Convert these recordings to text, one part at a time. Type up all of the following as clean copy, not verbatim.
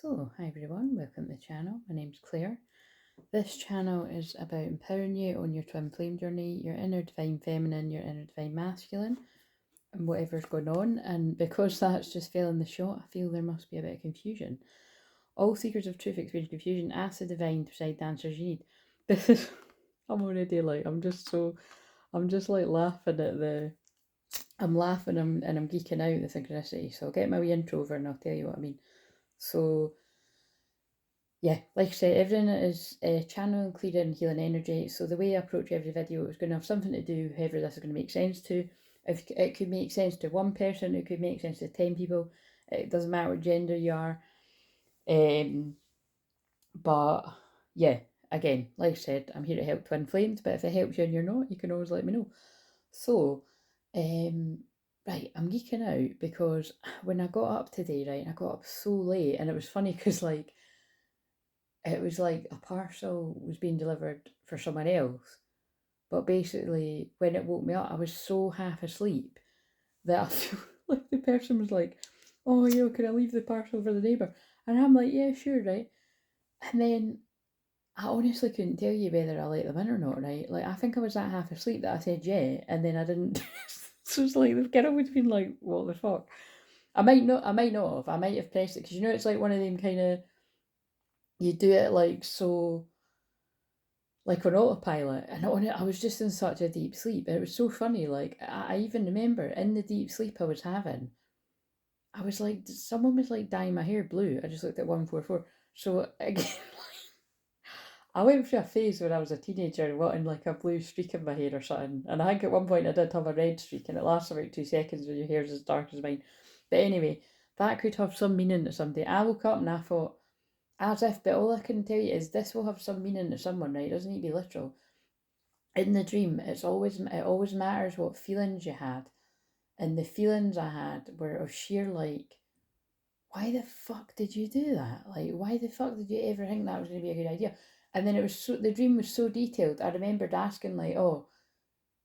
So, hi everyone, welcome to the channel. My name's Claire. This channel is about empowering you on your twin flame journey, your inner divine feminine, your inner divine masculine, and whatever's going on. And because that's just fell in the shot, I feel there must be a bit of confusion. All seekers of truth experience confusion. Ask the divine to provide the answers you need. This is, I'm already like, I'm just like laughing at the, I'm laughing and I'm geeking out the synchronicity. So I'll get my wee intro over and I'll tell you what I mean. So, yeah, like I said, everything is channeling, clearing, healing energy. So the way I approach every video is going to have something to do, however this is going to make sense to. If it could make sense to one person, it could make sense to 10 people. It doesn't matter what gender you are. But yeah, again, like I said, I'm here to help twin flames. But if it helps you and you're not, you can always let me know. So, right, I'm geeking out because when I got up today, right, I got up so late, and it was funny because it was like a parcel was being delivered for someone else. But basically, when it woke me up, I was so half asleep that I feel like the person was like, oh, yeah, can I leave the parcel for the neighbour? And I'm like, yeah, sure, right? And then I honestly couldn't tell you whether I let them in or not, right? Like, I think I was that half asleep that I said yeah, and then I didn't. So it's like, the girl would have been like, what the fuck? I might not have. I might have pressed it, because you know it's like one of them kind of, you do it like so, like on autopilot, and I was just in such a deep sleep. And it was so funny, like I even remember in the deep sleep I was having, I was like, someone was like dyeing my hair blue. I just looked at 144. So again, I went through a phase when I was a teenager wanting like a blue streak in my hair or something, and I think at one point I did have a red streak, and it lasts about 2 seconds when your hair's as dark as mine. But anyway, that could have some meaning to somebody. I woke up and I thought, as if, but all I can tell you is this will have some meaning to someone, right? It doesn't need to be literal. In the dream, it always matters what feelings you had, and the feelings I had were of sheer like, why the fuck did you do that? Like, why the fuck did you ever think that was going to be a good idea? And then the dream was so detailed. I remembered asking like, oh,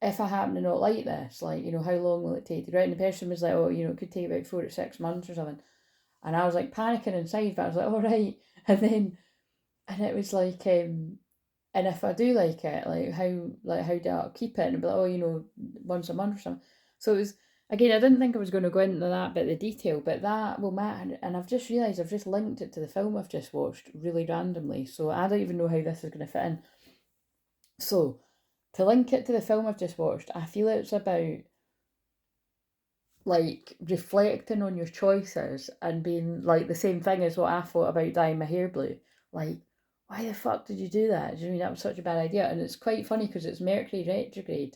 if I happen to not like this, like, how long will it take to grow? And the person was like, oh, it could take about 4 to 6 months or something. And I was like panicking inside, but I was like, all right. And it was like, and if I do like it, how do I keep it? And be like, oh, once a month or something. So it was, again, I didn't think I was going to go into that bit of detail, but that will matter. And I've just realised I've just linked it to the film I've just watched really randomly. So I don't even know how this is going to fit in. So to link it to the film I've just watched, I feel it's about like reflecting on your choices and being like the same thing as what I thought about dyeing my hair blue. Like, why the fuck did you do that? Do you mean that was such a bad idea? And it's quite funny because it's Mercury retrograde.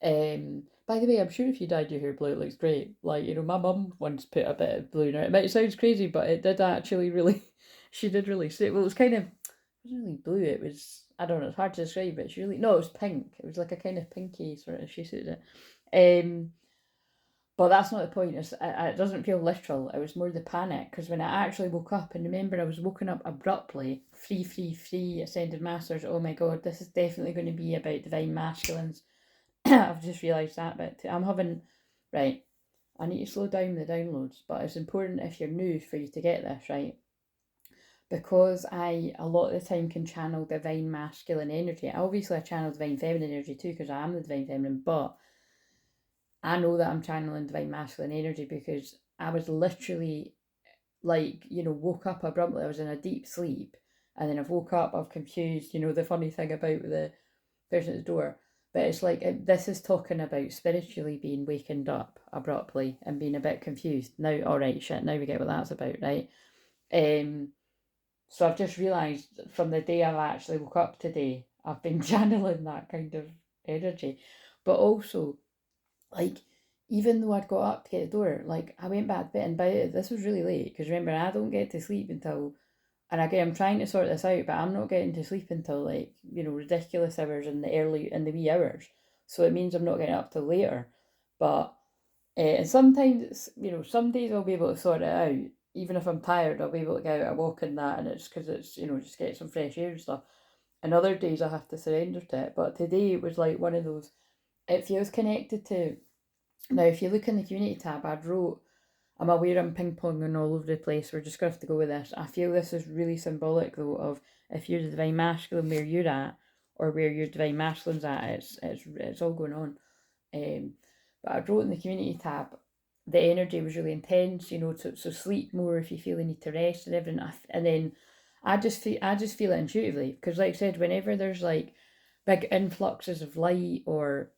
By the way, I'm sure if you dyed your hair blue, it looks great. Like, my mum once put a bit of blue in it. It sounds crazy, but it did actually really, she did really suit. Well, it was kind of, it wasn't really blue. It was, I don't know, it's hard to describe, but no, it was pink. It was like a kind of pinky sort of, she suited it. But that's not the point. It doesn't feel literal. It was more the panic, because when I actually woke up, and remember I was woken up abruptly, free, ascended masters. Oh my god, this is definitely going to be about divine masculines. I've just realised that bit too. Right, I need to slow down the downloads, but it's important if you're new for you to get this, right? Because I, a lot of the time, can channel divine masculine energy. Obviously, I channel divine feminine energy too, because I am the divine feminine, but I know that I'm channeling divine masculine energy because I was literally like, woke up abruptly. I was in a deep sleep, and then I've woke up, I've confused, the funny thing about the person at the door. But it's like, this is talking about spiritually being wakened up abruptly and being a bit confused. Now, all right, shit, now we get what that's about, right? So I've just realised from the day I've actually woke up today, I've been channeling that kind of energy. But also, like, even though I'd got up to get the door, like, I went back to bed, and this was really late, because remember, I don't get to sleep until, and again, I'm trying to sort this out, but I'm not getting to sleep until, like, ridiculous hours in the wee hours. So it means I'm not getting up till later. But, and sometimes, some days I'll be able to sort it out. Even if I'm tired, I'll be able to get out a walk in that, and it's because it's, just get some fresh air and stuff. And other days I have to surrender to it. But today it was like one of those, it feels connected to, now if you look in the community tab, I'm aware I'm ping-ponging all over the place. We're just going to have to go with this. I feel this is really symbolic, though, of if you're the Divine Masculine where you're at, or where your Divine Masculine's at, it's all going on. But I wrote in the community tab, the energy was really intense, so sleep more if you feel you need to rest and everything. And then I just feel it intuitively, because like I said, whenever there's like big influxes of light, or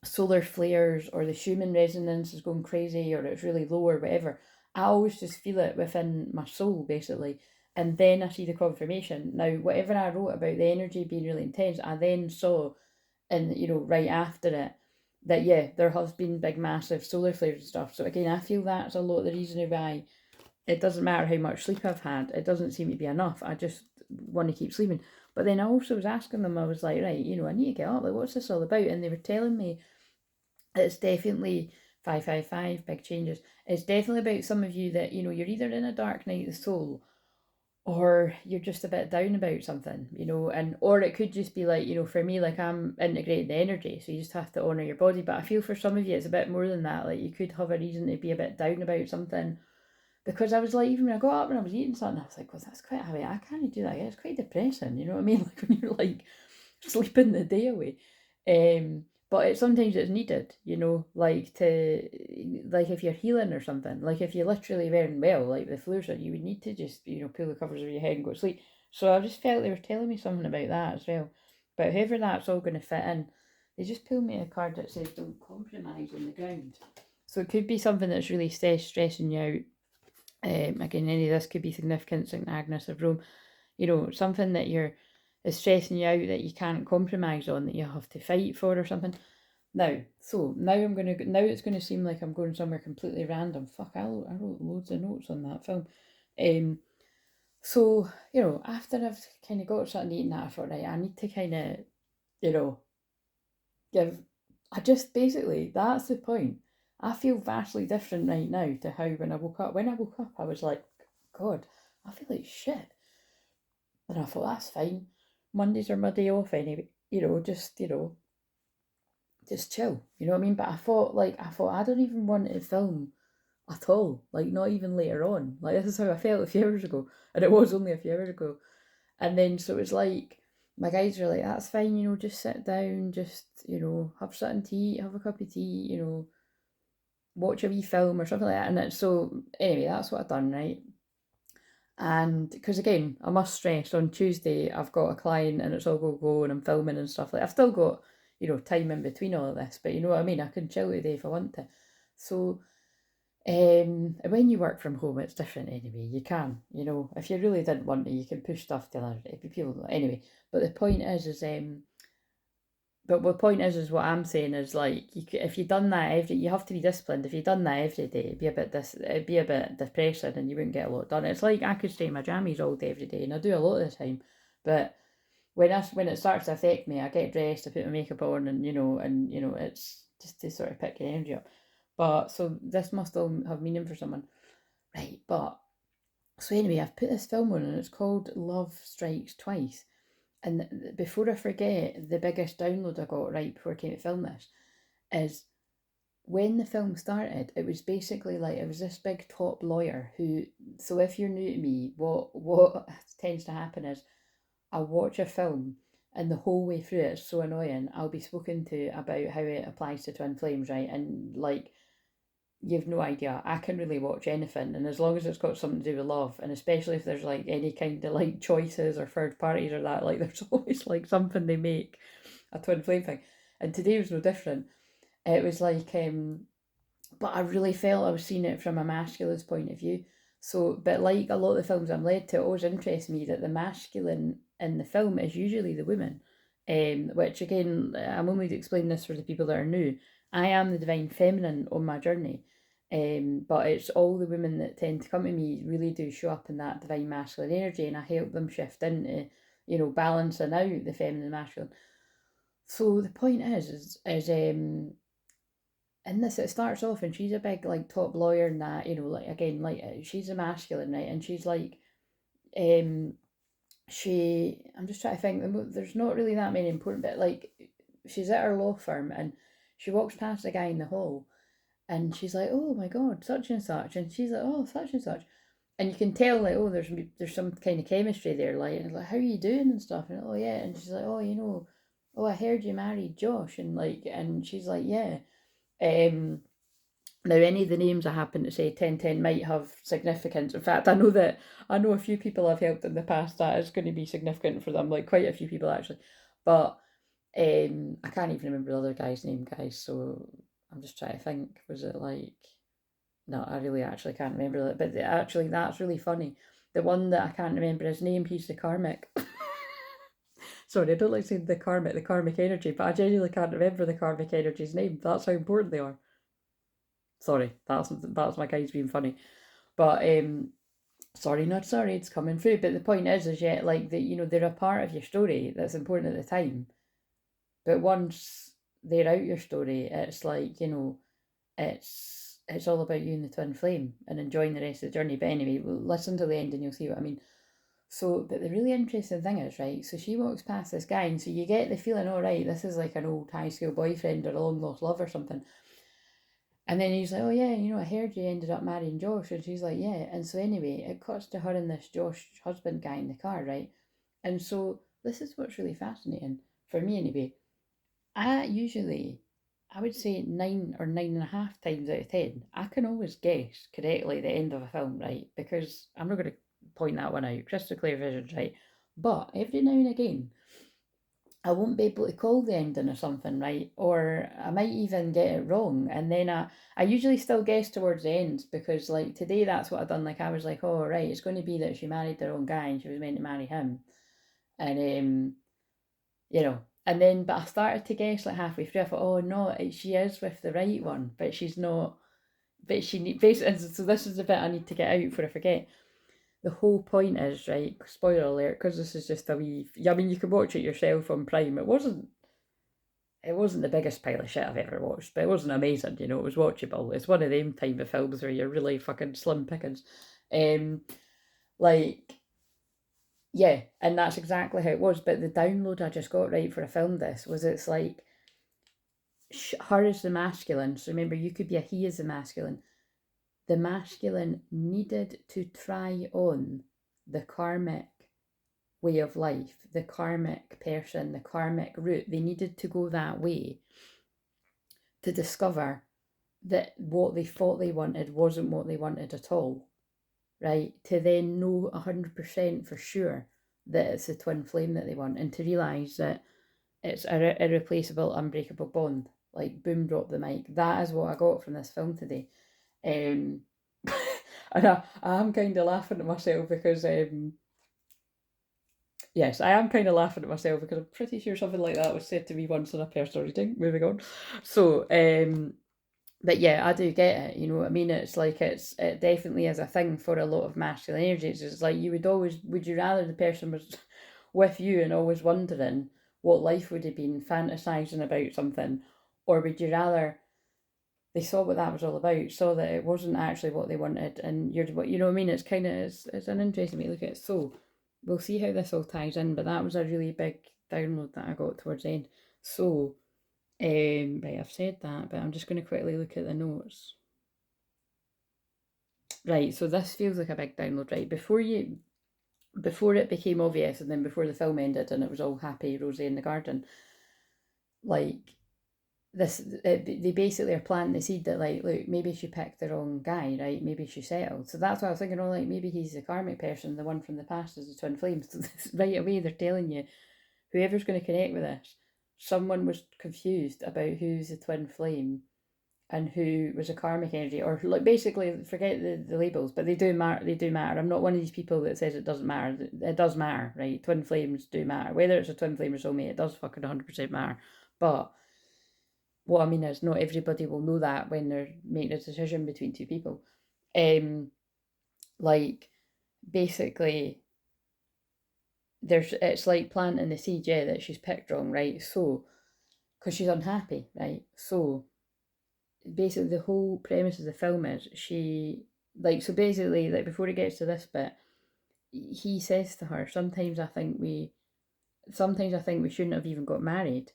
solar flares, or the Schumann resonance is going crazy, or it's really low or whatever, I always just feel it within my soul, basically. And then I see the confirmation. Now, whatever I wrote about the energy being really intense, I then saw, and right after it, that yeah, there has been big massive solar flares and stuff. So again, I feel that's a lot of the reason why it doesn't matter how much sleep I've had, it doesn't seem to be enough. I just want to keep sleeping. But then I also was asking them, I was like, right, I need to get up, like what's this all about? And they were telling me it's definitely 555 big changes. It's definitely about some of you that you're either in a dark night of the soul, or you're just a bit down about something, and or it could just be like, for me, like I'm integrating the energy, so you just have to honor your body. But I feel for some of you it's a bit more than that. Like you could have a reason to be a bit down about something, because I was like, even when I got up and I was eating something, I was like, well, that's quite heavy. I can't do that. It's quite depressing, you know what I mean? Like when you're like sleeping the day away. But sometimes it's needed, like to, like if you're healing or something, like if you literally weren't well, like the flu, you would need to just, pull the covers over your head and go to sleep. So I just felt they were telling me something about that as well. But however that's all going to fit in, they just pulled me a card that says don't compromise on the ground. So it could be something that's really stressing you out. Again, any of this could be significant, St. Agnes of Rome. Something that is stressing you out that you can't compromise on, that you have to fight for or something. Now it's gonna seem like I'm going somewhere completely random. Fuck, I wrote loads of notes on that film. So after I've kind of got something to eat and that, I thought, right, I need to kind of, give. I just basically, that's the point. I feel vastly different right now to how when I woke up. When I woke up, I was like, God, I feel like shit. And I thought, that's fine. Mondays are my day off anyway. Just chill. You know what I mean? But I thought I don't even want to film at all. Like not even later on. Like this is how I felt a few hours ago. And it was only a few hours ago. And then so it was like my guys were like, that's fine, just sit down, just, have something to eat, have a cup of tea, watch a wee film or something like that. So anyway, that's what I've done, right? And because again, I must stress, on Tuesday I've got a client and it's all go and I'm filming and stuff like that. I've still got, time in between all of this, but you know what I mean? I can chill today if I want to. So when you work from home, it's different anyway. You can, if you really didn't want to, you can push stuff to other people anyway. But the point is what I'm saying is like if you've done that you have to be disciplined. If you've done that every day, it'd be a bit depressing and you wouldn't get a lot done. It's like I could stay in my jammies all day every day, and I do a lot of the time. But when it starts to affect me, I get dressed, I put my makeup on, and it's just to sort of pick your energy up. But so this must all have meaning for someone, right? But so anyway, I've put this film on, and it's called Love Strikes Twice. And before I forget, the biggest download I got right before I came to film this is when the film started, it was basically like it was this big top lawyer who. So if you're new to me, what tends to happen is I'll watch a film and the whole way through it's so annoying. I'll be spoken to about how it applies to twin flames, right? And like you've no idea. I can really watch anything, and as long as it's got something to do with love, and especially if there's like any kind of like choices or third parties or that, like there's always like something they make a twin flame thing. And today was no different. It was like, but I really felt I was seeing it from a masculine's point of view. So, but like a lot of the films I'm led to, it always interests me that the masculine in the film is usually the woman. Which again, I'm only explaining this for the people that are new. I am the divine feminine on my journey. But it's all the women that tend to come to me really do show up in that divine masculine energy, and I help them shift into, balancing out the feminine and masculine. So the point is in this it starts off and she's a big like top lawyer and that, like again, like she's a masculine, right? And she's like, um, I'm just trying to think. There's not really that many important, but like she's at her law firm and she walks past a guy in the hall And she's like, oh my God, such and such. And she's like, oh, such and such. And you can tell, like, oh, there's some kind of chemistry there, like, and it's like, how are you doing and stuff? And oh yeah, and she's like, oh, oh, I heard you married Josh, and like, and she's like, yeah. Um, Now, any of the names I happen to say 1010 might have significance. In fact, I know a few people I've helped in the past that is going to be significant for them, like quite a few people actually. But I can't even remember the other guy's name, guys. So I'm just trying to think. Was it like? No, I really actually can't remember that. But actually, that's really funny. The one that I can't remember his name, he's the karmic. Sorry, I don't like saying the karmic energy, but I genuinely can't remember the karmic energy's name. That's how important they are. Sorry, that's my guys being funny. But sorry, not sorry, it's coming through. But the point is yet like that, they're a part of your story that's important at the time. But once they're out your story, it's like, it's all about you and the twin flame and enjoying the rest of the journey. But anyway, listen to the end and you'll see what I mean. So, but the really interesting thing is, right, so she walks past this guy, and so you get the feeling, all right, this is like an old high school boyfriend or a long lost love or something. And then he's like, oh yeah, I heard you ended up marrying Josh. And she's like, yeah. And so anyway, it cuts to her and this Josh husband guy in the car, right? And so this is what's really fascinating, for me anyway. I would say 9 or 9.5 times out of 10, I can always guess correctly the end of a film, right? Because I'm not going to point that one out, crystal clear vision, right? But every now and again, I won't be able to call the ending or something, right? Or I might even get it wrong. And then I usually still guess towards the end because, like, today that's what I done. Like, I was like, oh, right, it's going to be that she married the wrong guy and she was meant to marry him. And, and then, but I started to guess like halfway through. I thought, oh, no, she is with the right one, but she's not. But basically, so this is the bit I need to get out before I forget. The whole point is, right, spoiler alert, because this is just a wee, I mean, you can watch it yourself on Prime. It wasn't the biggest pile of shit I've ever watched, but it wasn't amazing, it was watchable. It's one of them type of films where you're really fucking slim pickings. Um, like, yeah, and that's exactly how it was. But the download I just got right for a film this was it's like her is the masculine. So remember, you could be a he is the masculine. The masculine needed to try on the karmic way of life, the karmic person, the karmic route. They needed to go that way to discover that what they thought they wanted wasn't what they wanted at all, right? To then know 100% for sure that it's the twin flame that they want, and to realise that it's an irreplaceable, unbreakable bond. Like, boom, drop the mic. That is what I got from this film today. And I'm kind of laughing at myself because yes, I am kind of laughing at myself because I'm pretty sure something like that was said to me once in a personal reading. Moving on. So, but yeah, I do get it. You know what I mean? It's like it definitely is a thing for a lot of masculine energies. It's like would you rather the person was with you and always wondering what life would have been, fantasizing about something, or would you rather they saw what that was all about, saw that it wasn't actually what they wanted, and you're what you know what I mean? It's kind of it's an interesting way to look at it. So we'll see how this all ties in, but that was a really big download that I got towards the end. So right, I've said that, but I'm just going to quickly look at the notes. Right, so this feels like a big download, right? Before it became obvious, and then before the film ended, and it was all happy, Rosie in the garden, like they basically are planting the seed that, like, look, maybe she picked the wrong guy, right? Maybe she settled. So that's why I was thinking, oh, like, maybe he's the karmic person, the one from the past is the twin flames. So right away they're telling you, whoever's going to connect with this, someone was confused about who's the twin flame and who was a karmic energy, or like basically forget the labels, but they do matter. They do matter. I'm not one of these people that says it doesn't matter. It does matter, right? Twin flames do matter. Whether it's a twin flame or soulmate, it does fucking 100% matter. But what I mean is, not everybody will know that when they're making a decision between two people. Like, basically, it's like planting the seed, yeah, that she's picked wrong, right? So, because she's unhappy, right? So, basically, the whole premise of the film is so basically, like, before it gets to this bit, he says to her, sometimes I think we shouldn't have even got married.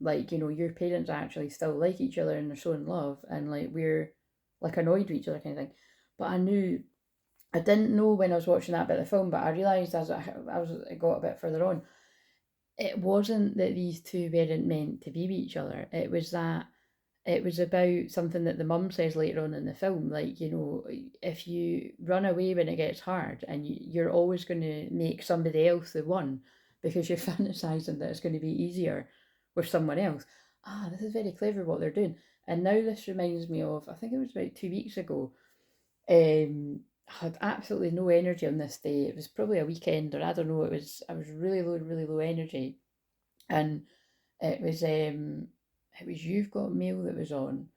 like, you know, your parents actually still like each other and they're so in love, and like we're like annoyed with each other kind of thing. But I didn't know when I was watching that bit of the film, but I realised as I got a bit further on, it wasn't that these two weren't meant to be with each other. It was that it was about something that the mum says later on in the film, like, you know, if you run away when it gets hard, and you're always going to make somebody else the one because you're fantasizing that it's going to be easier with someone else. Ah, this is very clever what they're doing. And now this reminds me of, I think it was about 2 weeks ago. I had absolutely no energy on this day. It was probably a weekend, or I don't know. I was really low energy, and it was You've Got Mail that was on,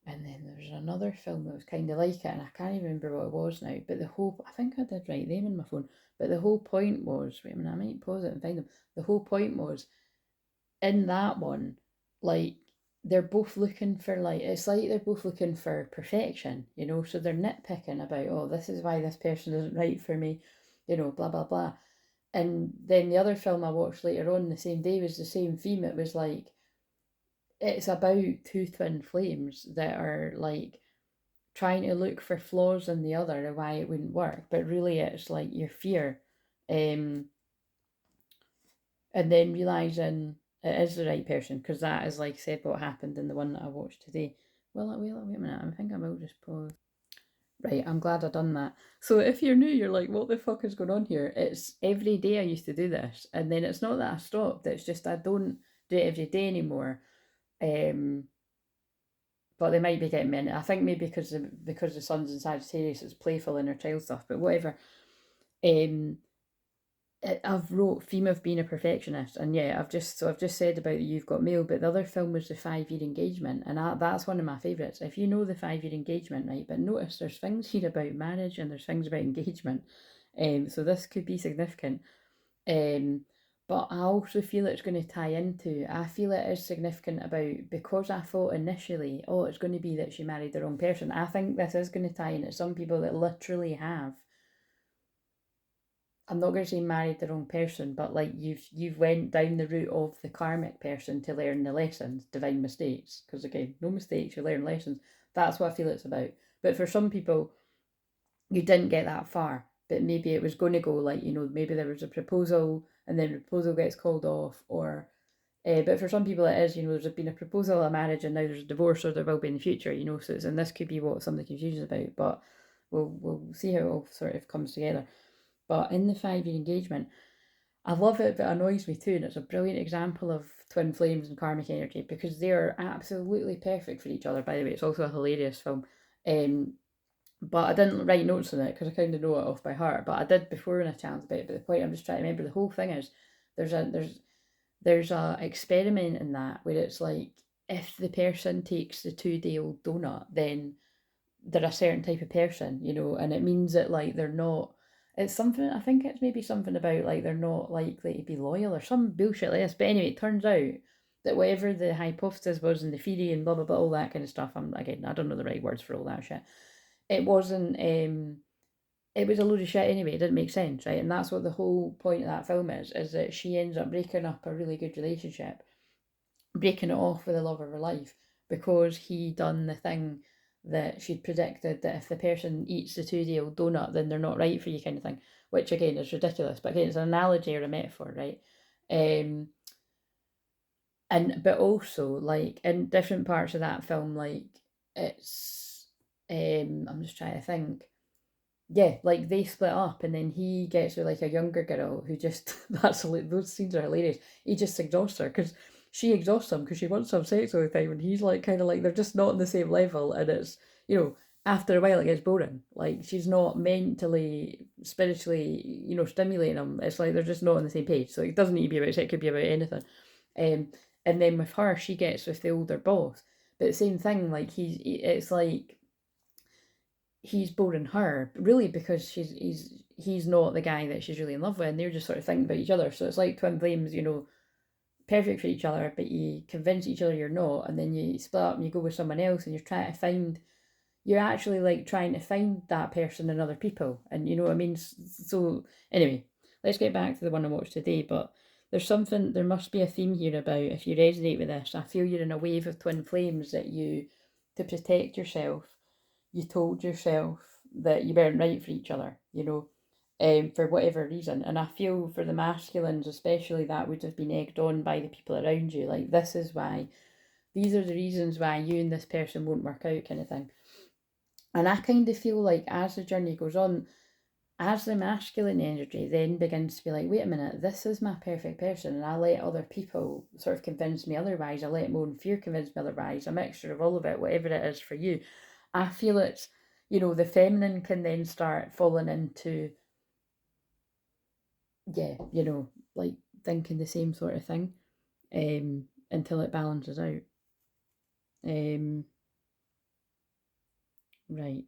and then there was another film that was kind of like it, and I can't even remember what it was now. But I think I did write them in my phone. But the whole point was, wait a minute, I might pause it and find them. The whole point was, in that one, like, they're both looking for, like, it's like they're both looking for perfection, you know, so they're nitpicking about, oh, this is why this person isn't right for me, you know, blah blah blah. And then the other film I watched later on the same day was the same theme. It was like, it's about two twin flames that are like trying to look for flaws in the other and why it wouldn't work, but really it's like your fear, um and then realizing it is the right person, because that is, like I said, what happened in the one that I watched today. Well, wait a minute, I think I will just pause. Right, I'm glad I done that. So if you're new, you're like, what the fuck is going on here? It's every day I used to do this, and then it's not that I stopped, it's just I don't do it every day anymore. Um, but they might be getting me in. I think maybe because the sun's in Sagittarius, it's playful inner child stuff. But whatever. Um, I've wrote theme of being a perfectionist, and yeah, I've just said about You've Got Mail, but the other film was the 5 year engagement, and that's one of my favourites. If you know the 5 year engagement, right? But notice there's things here about marriage and there's things about engagement, so this could be significant. Um, but I also feel it's going to tie into, I feel it is significant about, because I thought initially, oh, it's going to be that she married the wrong person. I think this is going to tie into some people that literally have, I'm not going to say married the wrong person, but like you've went down the route of the karmic person to learn the lessons, divine mistakes. Because again, no mistakes, you learn lessons. That's what I feel it's about. But for some people, you didn't get that far, but maybe it was going to go, like, you know, maybe there was a proposal and then the proposal gets called off, or but for some people it is, you know, there's been a proposal, a marriage, and now there's a divorce, or there will be in the future, you know. So and this could be what some of the confusion is about, but we'll see how it all sort of comes together. But in the 5 year engagement, I love it, but it annoys me too, and it's a brilliant example of twin flames and karmic energy, because they are absolutely perfect for each other. By the way, it's also a hilarious film. Um, but I didn't write notes on it because I kind of know it off by heart. But I did before in a chance about it. But the point I'm just trying to remember, the whole thing is, there's a experiment in that where it's like, if the person takes the 2 day old donut, then they're a certain type of person, you know, and it means that, like, they're not. It's something, I think it's maybe something about, like, they're not likely to be loyal or some bullshit like this. But anyway, it turns out that whatever the hypothesis was and the theory and blah blah blah, all that kind of stuff. I don't know the right words for all that shit. It wasn't. It was a load of shit anyway. It didn't make sense, right? And that's what the whole point of that film is that she ends up breaking up a really good relationship, breaking it off with the love of her life, because he done the thing that she'd predicted, that if the person eats the 2 day old donut, then they're not right for you, kind of thing. Which again is ridiculous, but again, it's an analogy or a metaphor, right? Um, and but also, like, in different parts of that film, like, it's I'm just trying to think. Yeah, like, they split up, and then he gets with, like, a younger girl who just that's those scenes are hilarious. He just exhausts her because she exhausts him because she wants to have sex all the time, and he's like, kind of like, they're just not on the same level, and it's, you know, after a while it gets boring. Like, she's not mentally, spiritually, you know, stimulating him. It's like they're just not on the same page. So it doesn't need to be about sex; it could be about anything. Um, and then with her, she gets with the older boss, but the same thing. Like, it's like he's boring her, really, because he's not the guy that she's really in love with, and they're just sort of thinking about each other. So it's like twin flames, you know, perfect for each other, but you convince each other you're not, and then you split up and you go with someone else, and you're actually, like, trying to find that person in other people, and you know what I mean. So anyway, let's get back to the one I watched today. But there must be a theme here about, if you resonate with this, I feel you're in a wave of twin flames that you, to protect yourself, you told yourself that you weren't right for each other, for whatever reason. And I feel for the masculines, especially, that would have been egged on by the people around you. Like, this is why, these are the reasons why you and this person won't work out, kind of thing. And I kind of feel like as the journey goes on, as the masculine energy then begins to be like, wait a minute, this is my perfect person, and I let other people sort of convince me otherwise, I let my own fear convince me otherwise, a mixture of all of it, whatever it is for you. I feel it's, the feminine can then start falling into, like thinking the same sort of thing, until it balances out.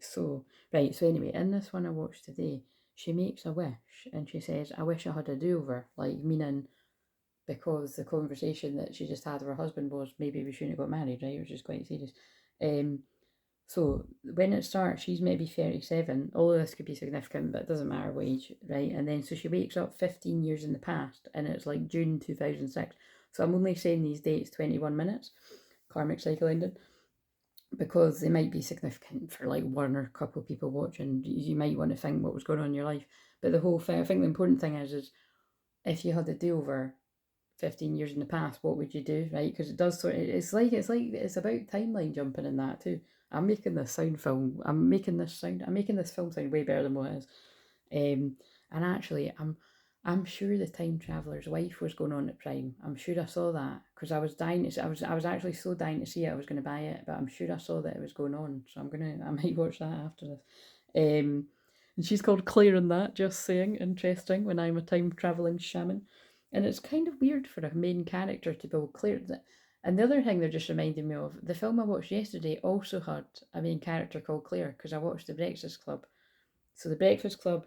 So anyway, in this one I watched today, she makes a wish and she says, I wish I had a do-over, like, meaning, because the conversation that she just had with her husband was, maybe we shouldn't have got married, right, which is quite serious. So when it starts, she's maybe 37, all of this could be significant, but it doesn't matter what age, right? And then so she wakes up 15 years in the past, and it's like June 2006. So I'm only saying these dates 21 minutes, karmic cycle ended, because they might be significant for like one or a couple of people watching. You might want to think what was going on in your life. But the whole thing, I think the important thing is if you had a do over 15 years in the past, what would you do, right? Because it does sort of, it's about timeline jumping in that too. I'm making this film sound way better than what it is. And actually, I'm sure the time traveler's wife was going on at Prime. I'm sure I saw that because I was dying to. I was actually so dying to see it. I was going to buy it, but I'm sure I saw that it was going on. So I might watch that after this. And she's called Claire in that. Just saying, interesting. When I'm a time traveling shaman, and it's kind of weird for a main character to be Claire. And the other thing they're just reminding me of, the film I watched yesterday also had a main character called Claire, because I watched The Breakfast Club. So The Breakfast Club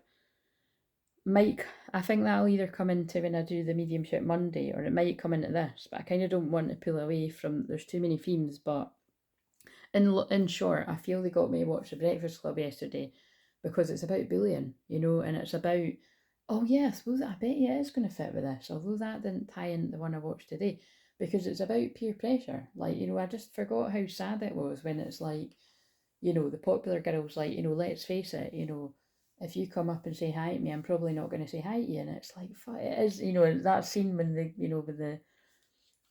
might, I think that'll either come into when I do the mediumship Monday, or it might come into this, but I kind of don't want to pull away from, there's too many themes. But in short, I feel they got me to watch The Breakfast Club yesterday because it's about bullying, and it's about, oh yeah, I suppose, I bet you it is going to fit with this, although that didn't tie in the one I watched today, because it's about peer pressure. Like, I just forgot how sad it was when it's like, the popular girls, like, let's face it, if you come up and say hi to me, I'm probably not going to say hi to you. And it's like, it is, that scene when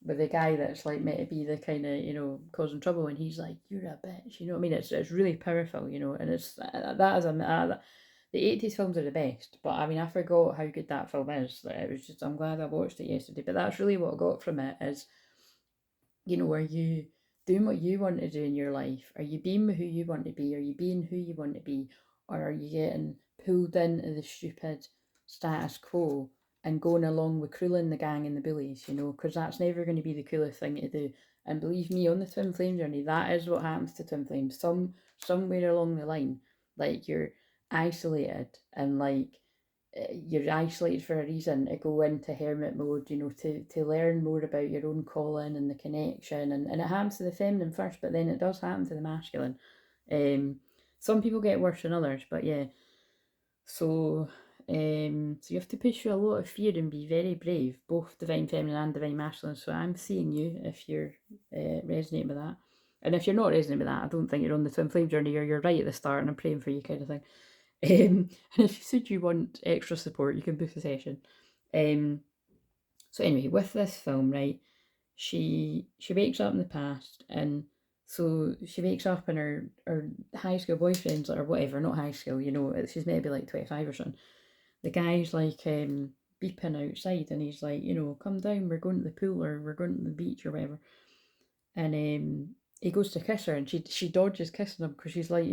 with the guy that's like meant to be the kind of, causing trouble, and he's like, you're a bitch, you know what I mean? It's really powerful, and it's, that is the 80s films are the best, but I mean, I forgot how good that film is. Like, it was just, I'm glad I watched it yesterday, but that's really what I got from it is, are you doing what you want to do in your life? Are you being who you want to be? Are you being who you want to be? Or are you getting pulled into the stupid status quo and going along with crueling the gang and the bullies, because that's never going to be the coolest thing to do. And believe me, on the twin flame journey, that is what happens to twin flames. Somewhere along the line, like, you're isolated, and like, you're isolated for a reason, to go into hermit mode, to learn more about your own calling and the connection. And it happens to the feminine first, but then it does happen to the masculine. Some people get worse than others, but yeah. So you have to push through a lot of fear and be very brave, both divine feminine and divine masculine. So I'm seeing you if you're resonating with that. And if you're not resonating with that, I don't think you're on the twin flame journey, or you're right at the start and I'm praying for you, kind of thing. And if you said you want extra support, you can book a session. So anyway, with this film, right, she wakes up in the past, and so she wakes up and her high school boyfriend's, or whatever, not high school, she's maybe like 25 or something. The guy's like beeping outside, and he's like, come down, we're going to the pool, or we're going to the beach, or whatever. And he goes to kiss her, and she dodges kissing him because she's like,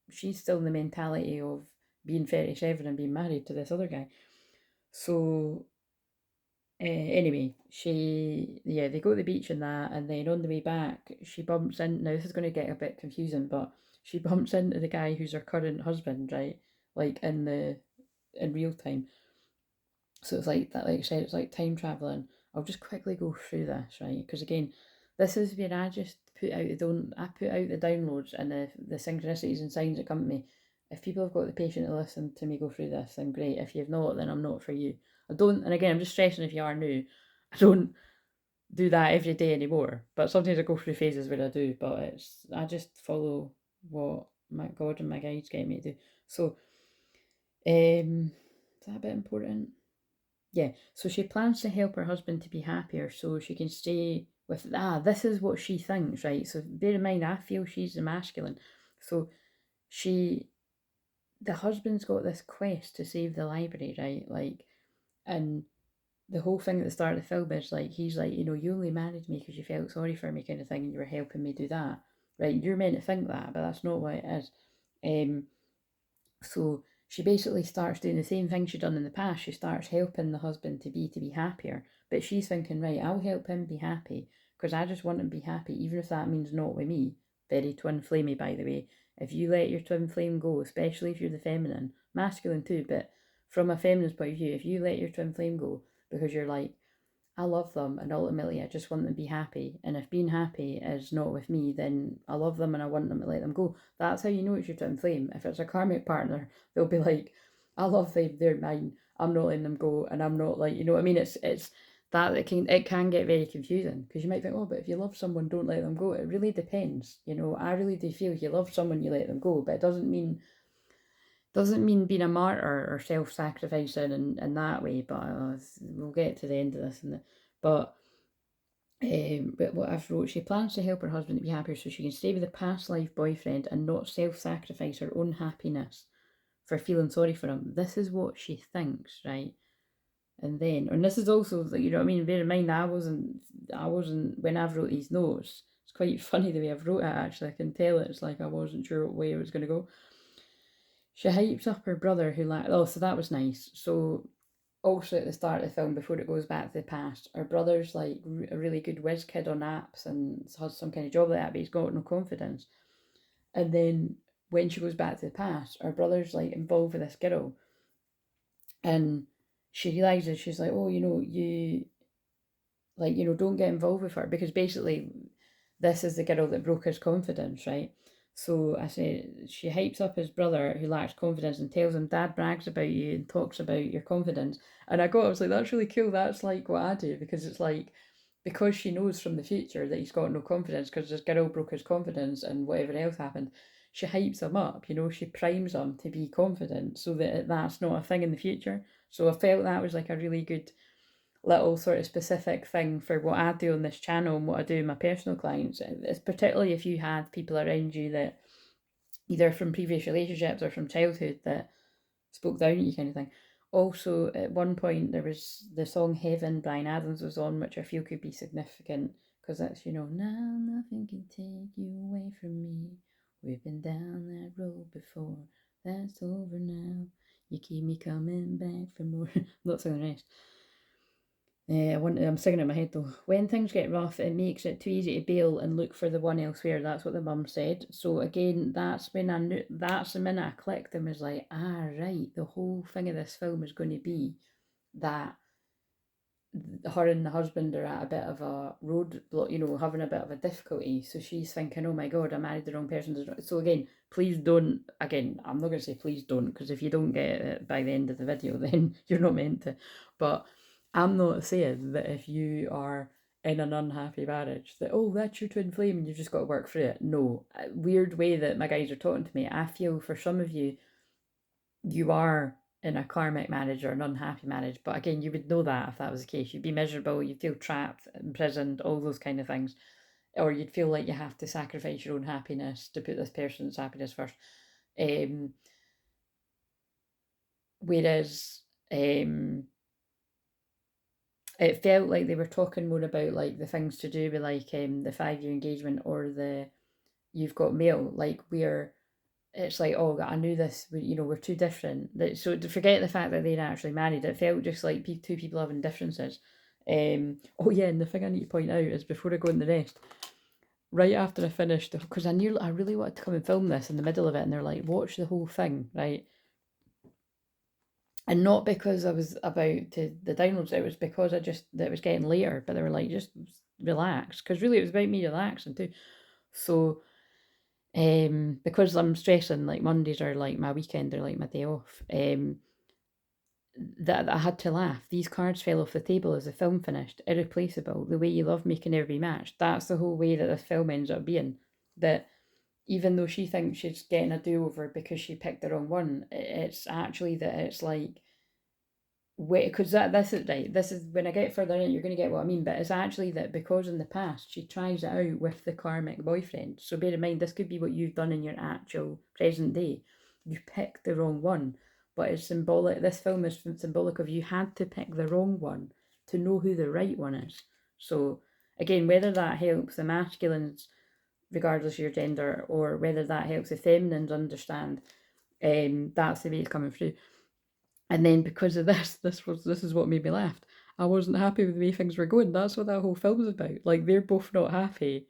she's still in the mentality of being 37 and being married to this other guy. So anyway, they go to the beach and that, and then on the way back, she bumps in. Now this is going to get a bit confusing, but she bumps into the guy who's her current husband, right? Like in real time. So it's like that, like I said, it's like time traveling. I'll just quickly go through this, right? Because again, this is where I just put out the downloads and the synchronicities and signs that come to me. if people have got the patience to listen to me go through this, then great. If you've not, then I'm not for you. I don't, and again, I'm just stressing if you are new, I don't do that every day anymore. But sometimes I go through phases where I do, but I just follow what my God and my guides get me to do. So, is that a bit important? Yeah, so she plans to help her husband to be happier so she can stay with, this is what she thinks, right? So bear in mind, I feel she's the masculine. So the husband's got this quest to save the library, right? Like, and the whole thing at the start of the film is like, he's like, you only married me because you felt sorry for me kind of thing and you were helping me do that, right? You're meant to think that, but that's not what it is. So she basically starts doing the same thing she'd done in the past. She starts helping the husband to be happier. But she's thinking, right, I'll help him be happy because I just want him to be happy, even if that means not with me. Very twin flamey, by the way. If you let your twin flame go, especially if you're the feminine, masculine too, but from a feminine's point of view, if you let your twin flame go because you're like, I love them and ultimately I just want them to be happy. And if being happy is not with me, then I love them and I want them to let them go. That's how you know it's your twin flame. If it's a karmic partner, they'll be like, I love them, they're mine. I'm not letting them go, and I'm not like, you know what I mean? It's that it can get very confusing because you might think, oh, but if you love someone, don't let them go. It really depends. I really do feel if you love someone, you let them go, but it doesn't mean being a martyr or self-sacrificing in that way, but we'll get to the end of this. But what I've wrote, she plans to help her husband to be happier so she can stay with a past life boyfriend and not self-sacrifice her own happiness for feeling sorry for him. This is what she thinks, right? And this is also, you know what I mean? Bear in mind, I wasn't, when I've wrote these notes, it's quite funny the way I've wrote it actually. I can tell it's like I wasn't sure what way it was going to go. She hypes up her brother who so that was nice. So also at the start of the film, before it goes back to the past, her brother's like a really good whiz kid on apps and has some kind of job like that, but he's got no confidence. And then when she goes back to the past, her brother's like involved with this girl, and she realizes, she's like, oh, you don't get involved with her because basically this is the girl that broke his confidence, right? So I say she hypes up his brother who lacks confidence and tells him, Dad brags about you and talks about your confidence. And I was like, that's really cool. That's like what I do, because it's like, because she knows from the future that he's got no confidence because this girl broke his confidence and whatever else happened, she hypes him up, she primes him to be confident so that that's not a thing in the future. So I felt that was like a really good little sort of specific thing for what I do on this channel and what I do in my personal clients. It's particularly if you had people around you that either from previous relationships or from childhood that spoke down at you kind of thing. Also, at one point there was the song Heaven, Bryan Adams was on, which I feel could be significant because that's, now nothing can take you away from me. We've been down that road before. That's over now. You keep me coming back for more. Not singing the rest. I'm singing in my head though. When things get rough, it makes it too easy to bail and look for the one elsewhere. That's what the mum said. So again, that's when I knew. That's the minute I clicked and was like, right, the whole thing of this film is going to be that her and the husband are at a bit of a roadblock, having a bit of a difficulty. So she's thinking, oh my God, I married the wrong person. So again, please don't. Again, I'm not going to say please don't, because if you don't get it by the end of the video, then you're not meant to. But I'm not saying that if you are in an unhappy marriage that, oh, that's your twin flame and you've just got to work through it. No, weird way that my guys are talking to me, I feel for some of you, you are in a karmic marriage or an unhappy marriage. But again, you would know that if that was the case. You'd be miserable, you'd feel trapped, imprisoned, all those kind of things. Or you'd feel like you have to sacrifice your own happiness to put this person's happiness first. Whereas it felt like they were talking more about like the things to do with like the 5-year engagement or the you've got mail, like where it's like, oh, I knew this, we're too different. So to forget the fact that they'd actually married, it felt just like two people having differences. Oh yeah, and the thing I need to point out is before I go into the rest, right after I finished, because I really wanted to come and film this in the middle of it, and they're like, watch the whole thing, right? And not because I was about to the downloads, it was because that it was getting later, but they were like, just relax, because really it was about me relaxing too. So because I'm stressing, like Mondays are like my weekend, or like my day off, that I had to laugh. These cards fell off the table as the film finished. Irreplaceable. The way you love me can never be matched. That's the whole way that this film ends up being. That even though she thinks she's getting a do-over because she picked the wrong one, it's actually that it's like, wait, because this is right. This is when I get further in, you're going to get what I mean. But it's actually that because in the past she tries it out with the karmic boyfriend. So bear in mind, this could be what you've done in your actual present day. You picked the wrong one, but it's symbolic. This film is symbolic of you had to pick the wrong one to know who the right one is. So again, whether that helps the masculines, regardless of your gender, or whether that helps the feminines understand, that's the way it's coming through. And then because of this is what made me laugh. I wasn't happy with the way things were going. That's what that whole film's about. Like, they're both not happy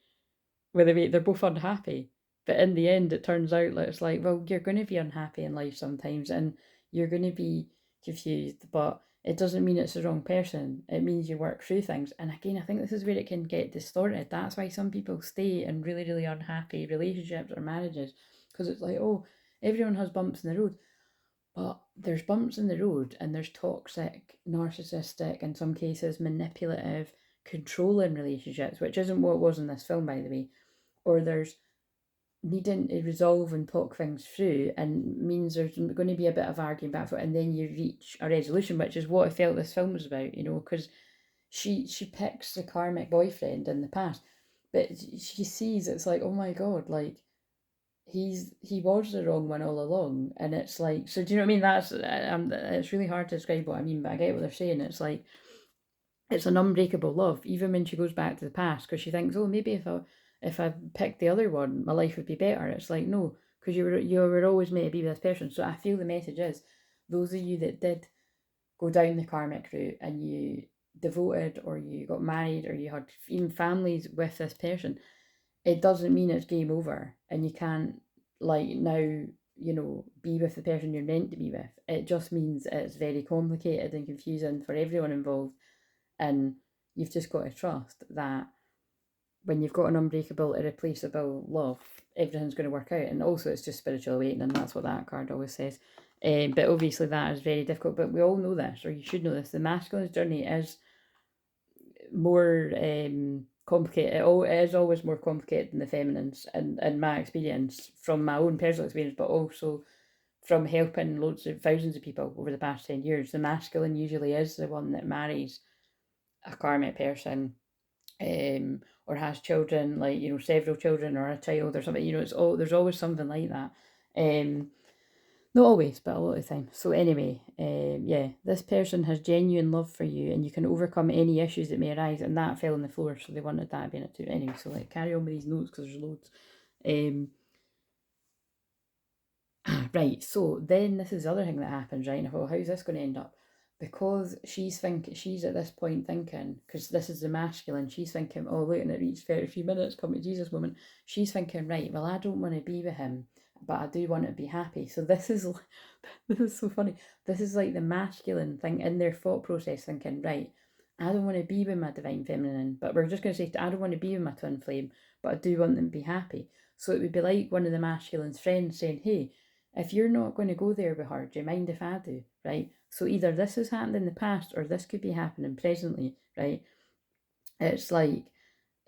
with the way, they're both unhappy. But in the end, it turns out that it's like, well, you're going to be unhappy in life sometimes, and you're going to be confused, but it doesn't mean it's the wrong person. It means you work through things. And again, I think this is where it can get distorted. That's why some people stay in really, really unhappy relationships or marriages, because it's like, oh, everyone has bumps in the road. But there's bumps in the road, and there's toxic, narcissistic, in some cases manipulative, controlling relationships, which isn't what was in this film, by the way. Or there's needing to resolve and talk things through, and means there's going to be a bit of arguing back and forth, and then you reach a resolution, which is what I felt this film was about, because she picks the karmic boyfriend in the past, but she sees it's like, oh my god, like he was the wrong one all along, and it's like, so do you know what I mean? That's it's really hard to describe what I mean, but I get what they're saying. It's like, it's an unbreakable love, even when she goes back to the past, because she thinks, oh, maybe if I picked the other one, my life would be better. It's like, no, because you were always meant to be with this person. So I feel the message is, those of you that did go down the karmic route, and you devoted, or you got married, or you had even families with this person, it doesn't mean it's game over and you can't, like, now, be with the person you're meant to be with. It just means it's very complicated and confusing for everyone involved, and you've just got to trust that when you've got an unbreakable, irreplaceable love, everything's going to work out. And also, it's just spiritual awakening. That's what that card always says. But obviously that is very difficult, but we all know this, or you should know this. The masculine's journey is more complicated. It is always more complicated than the feminines, and in my experience, from my own personal experience, but also from helping loads of thousands of people over the past 10 years. The masculine usually is the one that marries a karmic person, or has children, like, several children, or a child or something. There's always something like that. Not always, but a lot of the time. So anyway, yeah, this person has genuine love for you, and you can overcome any issues that may arise. And that fell on the floor, so they wanted that being it too. Anyway, so carry on with these notes because there's loads. Right, so then this is the other thing that happens, right? And I thought, how's this going to end up? Because she's at this point thinking, because this is the masculine, she's thinking, oh, look, and it reached 33 minutes, come to Jesus moment. She's thinking, right, well, I don't want to be with him, but I do want to be happy. So this is this is so funny. This is like the masculine thing in their thought process, thinking, right, I don't want to be with my divine feminine, but we're just going to say, I don't want to be with my twin flame, but I do want them to be happy. So it would be like one of the masculine's friends saying, hey, if you're not going to go there with her, do you mind if I do? Right? So either this has happened in the past, or this could be happening presently, right? It's like,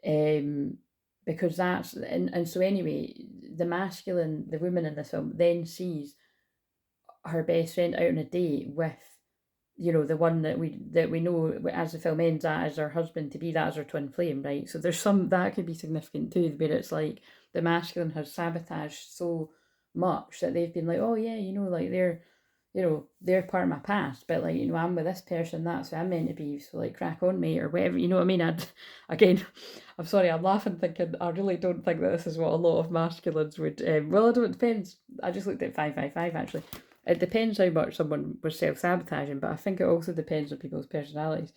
because that's, and so anyway, the masculine, the woman in this film, then sees her best friend out on a date with, the one that we know as the film ends, that as her husband to be, that as her twin flame, right? So there's some that could be significant too, where it's like the masculine has sabotaged so much that they've been like, oh yeah, like they're part of my past, but like, I'm with this person, that's who I'm meant to be, so like, crack on, mate, or whatever, you know what I mean? Again, I'm sorry, I'm laughing thinking, I really don't think that this is what a lot of masculines would, well, it depends. I just looked at 555 actually. It depends how much someone was self-sabotaging, but I think it also depends on people's personalities.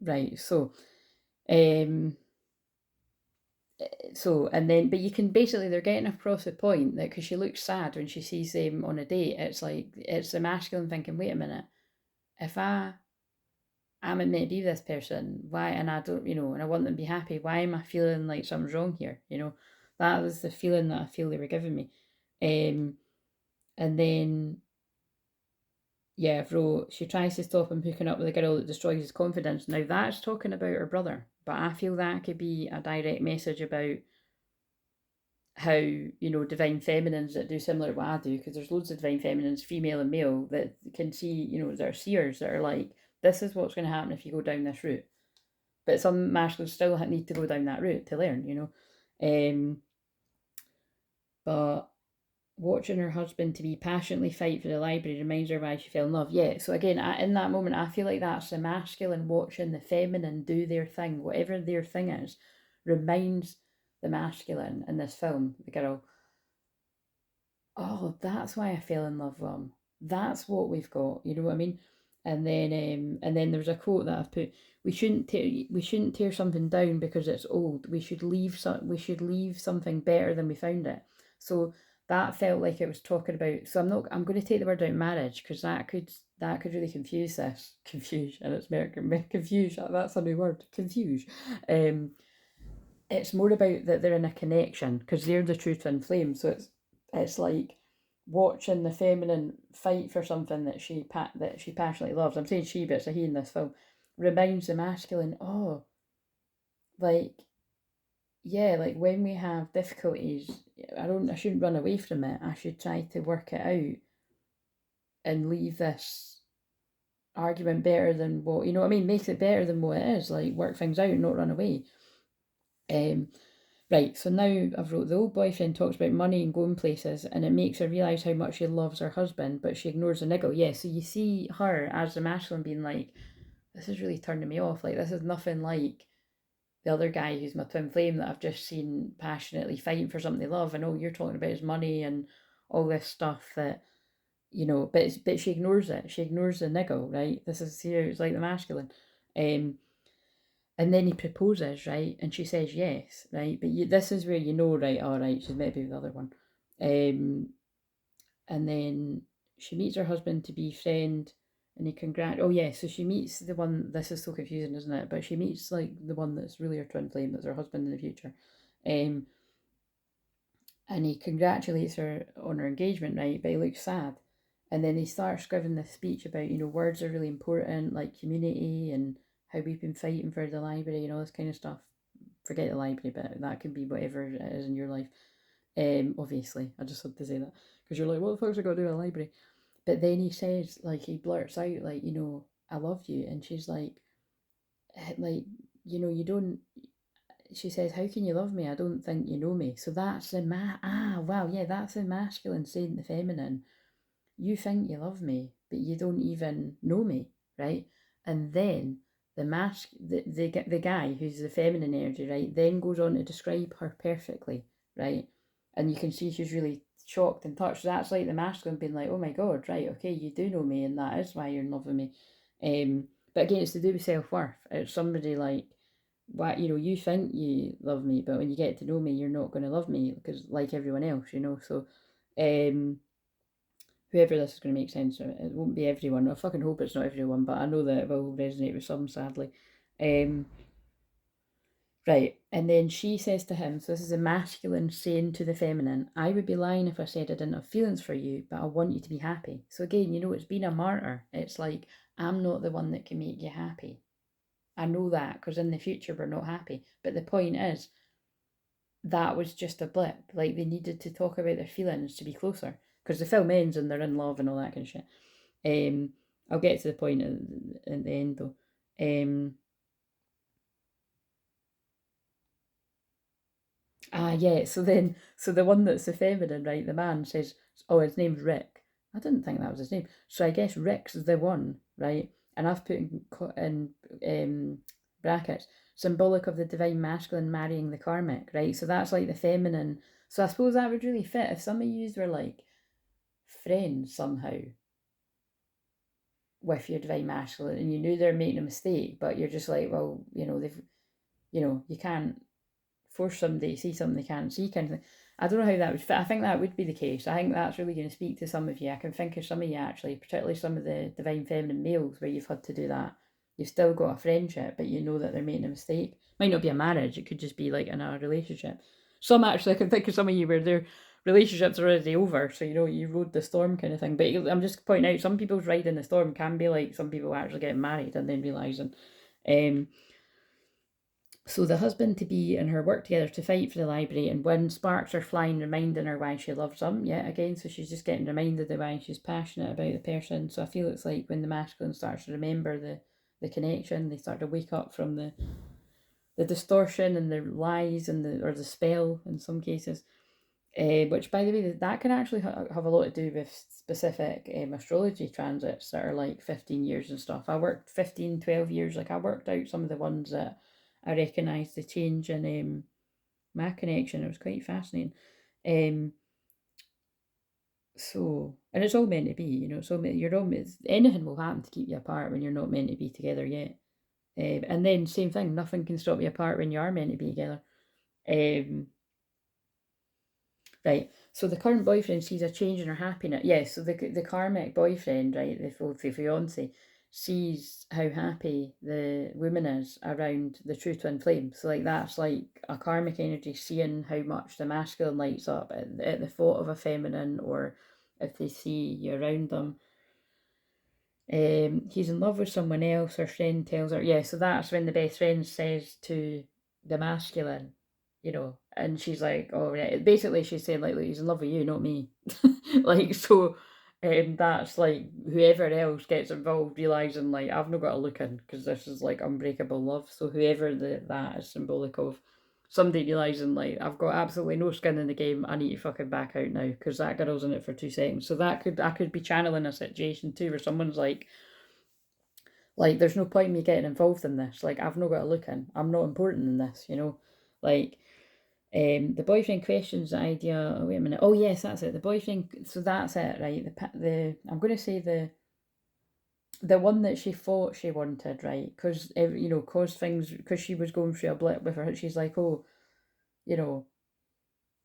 Right, so and then, but you can basically, they're getting across the point that, because she looks sad when she sees them on a date, it's like, it's the masculine thinking, wait a minute, if I I'm meant to be this person. Why? And I don't, and I want them to be happy. Why am I feeling like something's wrong here? That was the feeling that I feel they were giving me. And then, yeah, I've wrote, she tries to stop him hooking up with a girl that destroys his confidence. Now, that's talking about her brother, but I feel that could be a direct message about how, divine feminines that do similar to what I do, because there's loads of divine feminines, female and male, that can see, that are seers, that are like, this is what's going to happen if you go down this route. But some masculines still need to go down that route to learn. But watching her husband to be passionately fight for the library reminds her why she fell in love. Yeah, so again, in that moment, I feel like that's the masculine watching the feminine do their thing, whatever their thing is, reminds the masculine in this film, the girl, oh, that's why I fell in love with him. That's what we've got. You know what I mean? And then there's a quote that I've put: we shouldn't tear something down because it's old. We should leave something better than we found it. So that felt like it was talking about. So I'm going to take the word out marriage, because that could really confuse this. Confuse, and it's American. Confuse. That's a new word. Confuse. It's more about that they're in a connection, because they're the true twin flame. So it's like watching the feminine fight for something that she passionately loves. I'm saying she, but it's a he in this film. Reminds the masculine, oh, like, yeah, like when we have difficulties, I shouldn't run away from it. I should try to work it out and leave this argument better than what, you know what I mean? Make it better than what it is. Like, work things out, not run away. Right, so now I've wrote, the old boyfriend talks about money and going places, and it makes her realise how much she loves her husband, but she ignores the niggle. Yeah, so you see her as the masculine being like, this is really turning me off. Like, this is nothing like the other guy who's my twin flame that I've just seen passionately fighting for something they love. And oh, you're talking about his money and all this stuff that, but she ignores it. She ignores the niggle, right? This is here, it's like the masculine. And then he proposes, right? And she says yes, right? But this is where you know, right? All right, she's maybe the other one. And then she meets her husband to befriend, and he Oh yeah, so she meets the one. This is so confusing, isn't it? But she meets like the one that's really her twin flame, that's her husband in the future. And he congratulates her on her engagement, right? But he looks sad. And then he starts giving this speech about, words are really important, like community and how we've been fighting for the library and all this kind of stuff. Forget the library, but that could be whatever it is in your life. Obviously, I just had to say that, because you're like, what the fuck's I got to do with a library? But then he says, like, he blurts out, like, I love you. And she's like, you don't, she says, how can you love me? I don't think you know me. So that's wow, yeah, that's the masculine saying the feminine. You think you love me, but you don't even know me, right? And then the guy who's the feminine energy, right, then goes on to describe her perfectly, right? And you can see she's really shocked and touched. That's like the masculine being like, oh my god, right, okay, you do know me, and that is why you're in love with me. But again, it's to do with self-worth. It's somebody like, why, you think you love me, but when you get to know me, you're not going to love me, because like everyone else, so whoever this is going to make sense of it won't be everyone. I fucking hope it's not everyone, but I know that it will resonate with some, sadly. Right, and then she says to him, so this is a masculine saying to the feminine, I would be lying if I said I didn't have feelings for you, but I want you to be happy. So again, it's been a martyr. It's like, I'm not the one that can make you happy. I know that, because in the future we're not happy. But the point is, that was just a blip. Like, they needed to talk about their feelings to be closer, because the film ends and they're in love and all that kind of shit. I'll get to the point at the end though. Yeah. So the one that's the feminine, right? The man says, "Oh, his name's Rick." I didn't think that was his name. So I guess Rick's the one, right? And I've put in brackets, symbolic of the divine masculine marrying the karmic, right? So that's like the feminine. So I suppose that would really fit if some of you were like friends somehow with your divine masculine, and you knew they're making a mistake, but you're just like, well, you can't force somebody to see something they can't see, kind of thing. I don't know how that would fit. I think that would be the case. I think that's really going to speak to some of you. I can think of some of you actually, particularly some of the divine feminine males, where you've had to do that. you've still got a friendship, but you know that they're making a mistake. Might not be a marriage, it could just be like in a relationship. Some actually, I can think of some of you where their relationships are already over, so you know, you rode the storm kind of thing. But I'm just pointing out, some people's riding the storm can be like some people actually getting married and then realising. So the husband to be and her work together to fight for the library, and when sparks are flying, reminding her why she loves him. Yeah, again, so she's just getting reminded of why she's passionate about the person. So I feel it's like when the masculine starts to remember the connection, they start to wake up from the distortion and the lies and or the spell in some cases. Which, by the way, that can actually have a lot to do with specific astrology transits that are like 15 years and stuff. I worked 15, 12 years. Like I worked out some of the ones that I recognised the change in my connection. It was quite fascinating. So, and it's all meant to be, you know, it's all meant, you're all, anything will happen to keep you apart when you're not meant to be together yet. And then same thing, nothing can stop you apart when you are meant to be together. Right. So the current boyfriend sees a change in her happiness. Yes. So the karmic boyfriend, right, the fiance, sees how happy the woman is around the true twin flame. So like that's like a karmic energy seeing how much the masculine lights up at the thought of a feminine, or if they see you around them. He's in love with someone else. Her friend tells her, yeah. So that's when the best friend says to the masculine, you know, and she's like, "Oh, right." Basically, she's saying like, "Look, he's in love with you, not me." Like so, that's like whoever else gets involved realizing like I've not got to look in because this is like unbreakable love. So whoever that is symbolic of, somebody realizing like I've got absolutely no skin in the game. I need to fucking back out now because that girl's in it for 2 seconds. So I could be channeling a situation too where someone's like there's no point in me getting involved in this. Like I've not got to look in. I'm not important in this, you know. Like the boyfriend questions the idea. Oh, wait a minute. Oh yes, that's it. The boyfriend. So that's it, right? The I'm going to say the one that she thought she wanted, right? Because you know, cause things because she was going through a blip with her. She's like, oh, you know,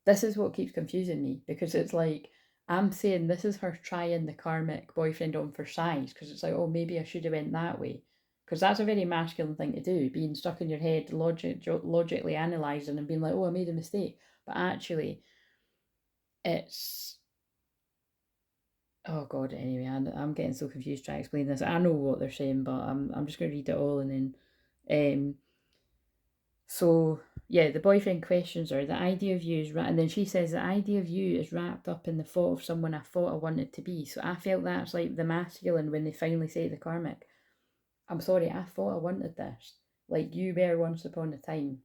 this is what keeps confusing me because it's like I'm saying this is her trying the karmic boyfriend on for size because it's like, oh, maybe I should have went that way. Because that's a very masculine thing to do, being stuck in your head, logically analysing and being like, oh, I made a mistake. But actually, it's, oh God, anyway, I'm getting so confused trying to explain this. I know what they're saying, but I'm just going to read it all and then so yeah, the boyfriend questions her. The idea of you is and then she says the idea of you is wrapped up in the thought of someone I thought I wanted to be. So I felt that's like the masculine when they finally say the karmic. I'm sorry, I thought I wanted this. Like you were once upon a time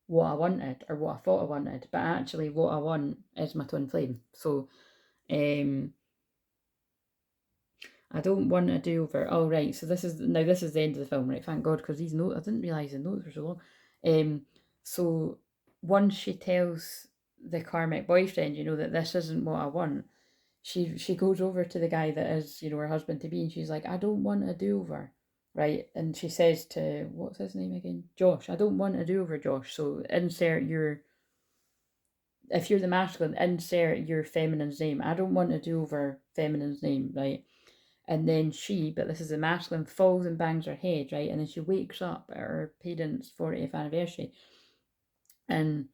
what I wanted or what I thought I wanted, but actually what I want is my twin flame. So I don't want a do-over. Oh right, so this is the end of the film, right? Thank God, because these notes I didn't realise the notes were so long. So once she tells the karmic boyfriend, you know, that this isn't what I want, she goes over to the guy that is, you know, her husband to be, and she's like, I don't want a do-over, right? And she says to what's his name again, Josh. I don't want a do-over, Josh. So insert your if you're the masculine, insert your feminine's name. I don't want a do-over feminine's name, right? And then she, but this is the masculine, falls and bangs her head, right? And then she wakes up at her parents' 40th anniversary. And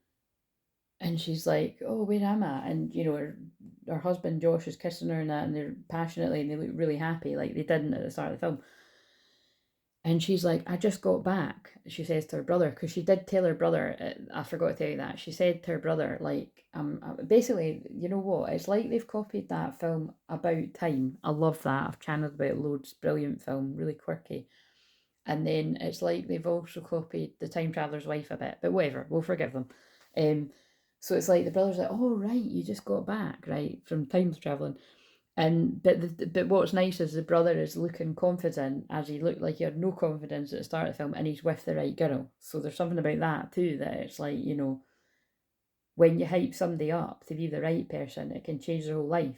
she's like, oh, where am I? And, you know, her husband, Josh, is kissing her and that, and they're passionately, and they look really happy, like they didn't at the start of the film. And she's like, I just got back, she says to her brother, because she did tell her brother, I forgot to tell you that, she said to her brother, like, basically, you know what, it's like they've copied that film About Time. I love that, I've channeled about loads, brilliant film, really quirky. And then it's like they've also copied The Time Traveler's Wife a bit, but whatever, we'll forgive them. So it's like the brother's like, oh, right, you just got back, right, from time traveling. And but what's nice is the brother is looking confident as he looked like he had no confidence at the start of the film, and he's with the right girl. So there's something about that too, that it's like, you know, when you hype somebody up to be the right person, it can change their whole life.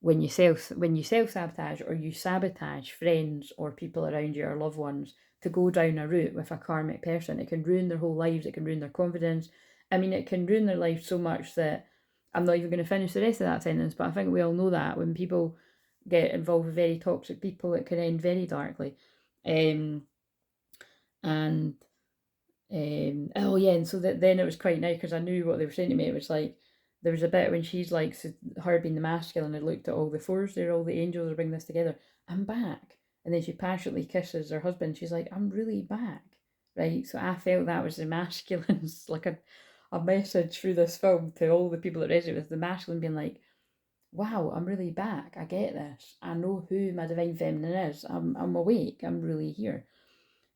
When you self sabotage or you sabotage friends or people around you or loved ones to go down a route with a karmic person, it can ruin their whole lives. It can ruin their confidence. I mean, it can ruin their life so much that I'm not even going to finish the rest of that sentence, but I think we all know that when people get involved with very toxic people, it can end very darkly. And oh yeah, and so that then it was quite nice because I knew what they were saying to me. It was like there was a bit when she's like, so her being the masculine, I looked at all the fours there, all the angels are bringing this together. I'm back, and then she passionately kisses her husband. She's like, I'm really back, right? So I felt that was the masculines, like a message through this film to all the people that resonate with the masculine being like, wow, I'm really back. I get this. I know who my divine feminine is. I'm awake. I'm really here.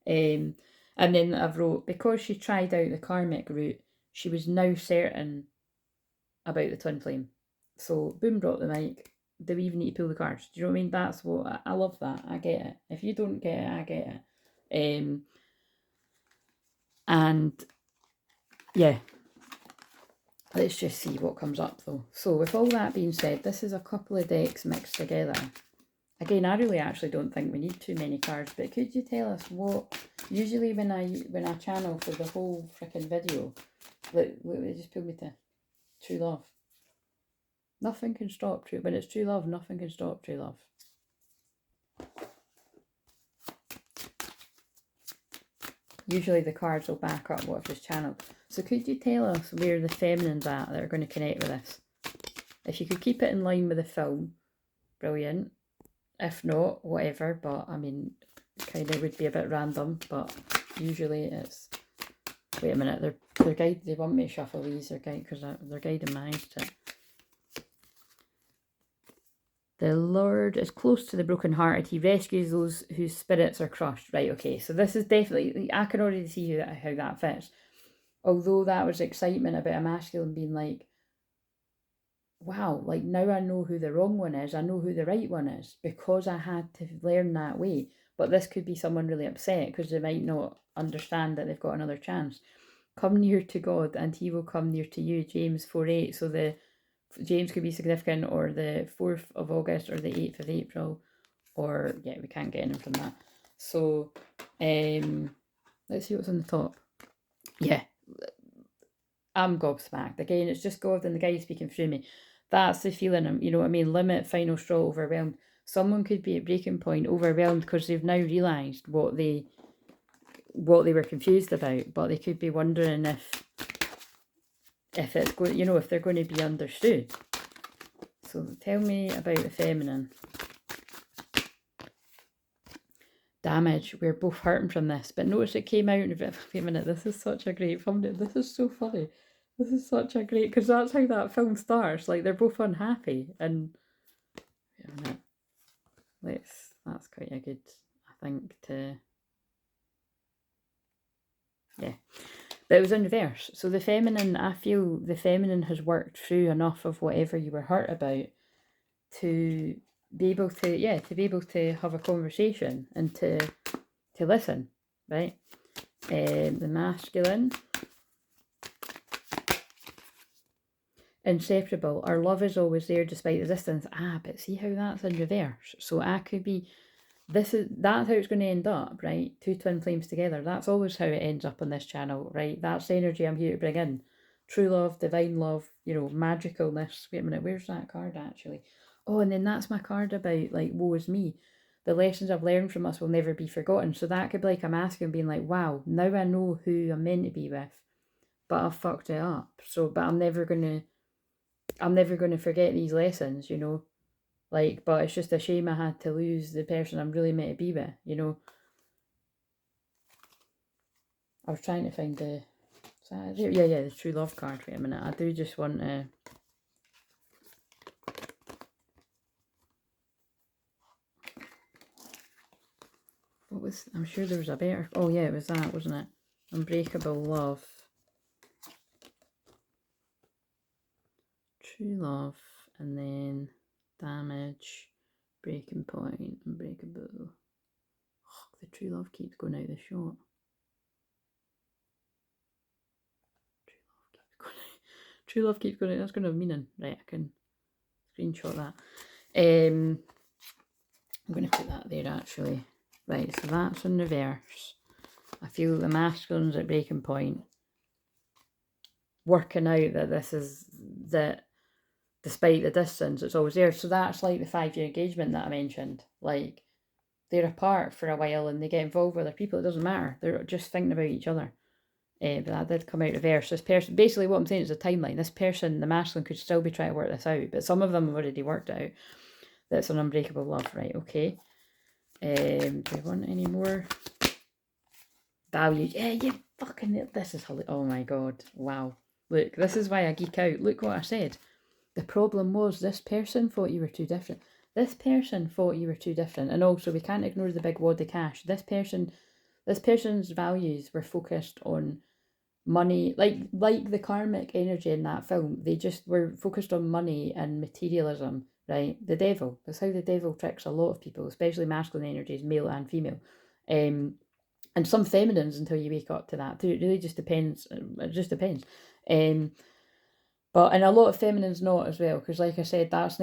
Um, and then I've wrote, because she tried out the karmic route, she was now certain about the twin flame. So boom, drop the mic. Do we even need to pull the cards? Do you know what I mean? That's what I love that. I get it. If you don't get it, I get it. And yeah, let's just see what comes up though. So with all that being said, this is a couple of decks mixed together. Again, I really actually don't think we need too many cards, but could you tell us what, usually when I channel for the whole freaking video, look, it just pulled me to true love. Nothing can stop true, when it's true love, nothing can stop true love. Usually the cards will back up what I've just channeled. So could you tell us where the feminines at that are going to connect with this? If you could keep it in line with the film, brilliant. If not, whatever, but I mean, kind of would be a bit random, but usually it's... Wait a minute, they're guide. They want me to shuffle these, because they're guiding my eyes to it. The Lord is close to the brokenhearted. He rescues those whose spirits are crushed. Right, okay, so this is definitely... I can already see how that fits. Although that was excitement about a masculine being like, wow, like now I know who the wrong one is, I know who the right one is, because I had to learn that way. But this could be someone really upset because they might not understand that they've got another chance. Come near to God and he will come near to you, James 4:8. So the James could be significant, or the 4th of August, or the 8th of April, or yeah, we can't get anything from that. So let's see what's on the top. Yeah, I'm gobsmacked. Again, it's just God and the guy speaking through me. That's the feeling, you know what I mean? Limit, final straw, overwhelmed. Someone could be at breaking point, overwhelmed, because they've now realised what they were confused about, but they could be wondering if it's going, you know, if they're going to be understood. So tell me about the feminine. Damage. We're both hurting from this, but notice it came out in a bit. Wait a minute, this is such a great thumbnail. This is so funny. This is such a great, because that's how that film starts. Like they're both unhappy, and wait a minute. That's quite a good, I think, to yeah. But it was in reverse. So the feminine, I feel the feminine has worked through enough of whatever you were hurt about to be able to have a conversation and to listen, right? The masculine, inseparable. Our love is always there despite the distance. But see how that's in reverse. So I could be, that's how it's going to end up, right? Two twin flames together. That's always how it ends up on this channel, right? That's the energy I'm here to bring in. True love, divine love, you know, magicalness. Wait a minute, where's that card actually? Oh, and then that's my card about, like, woe is me. The lessons I've learned from us will never be forgotten. So that could be like I'm asking, being like, wow, now I know who I'm meant to be with, but I've fucked it up. So, but I'm never gonna forget these lessons, you know. Like, but it's just a shame I had to lose the person I'm really meant to be with, you know. I was trying to find the... Yeah, the true love card. Wait a minute. I do just want to... What was... I'm sure there was a better... Oh, yeah, it was that, wasn't it? Unbreakable love. True love. And then damage. Breaking point. Unbreakable. Oh, the true love keeps going out the shot. True love keeps going out. That's going to have meaning. Right, I can screenshot that. I'm going to put that there actually. Right, so that's in reverse. I feel the masculine's at breaking point. Working out that this is, that despite the distance, it's always there. So that's like the 5-year engagement that I mentioned. Like, they're apart for a while and they get involved with other people, it doesn't matter. They're just thinking about each other. But that did come out reverse. This person, basically what I'm saying is a timeline. This person, the masculine, could still be trying to work this out, but some of them have already worked out. That's an unbreakable love, right? Okay. Do we want any more? Values. Yeah, you fucking, this is, oh my god, wow. Look, this is why I geek out. Look what I said. The problem was this person thought you were too different. This person thought you were too different. And also, we can't ignore the big wad of cash. This person's values were focused on money, like the karmic energy in that film. They just were focused on money and materialism, right? The devil. That's how the devil tricks a lot of people, especially masculine energies, male and female. And some feminines until you wake up to that too. It really just depends. It just depends. But and a lot of feminines not as well, because like I said, I've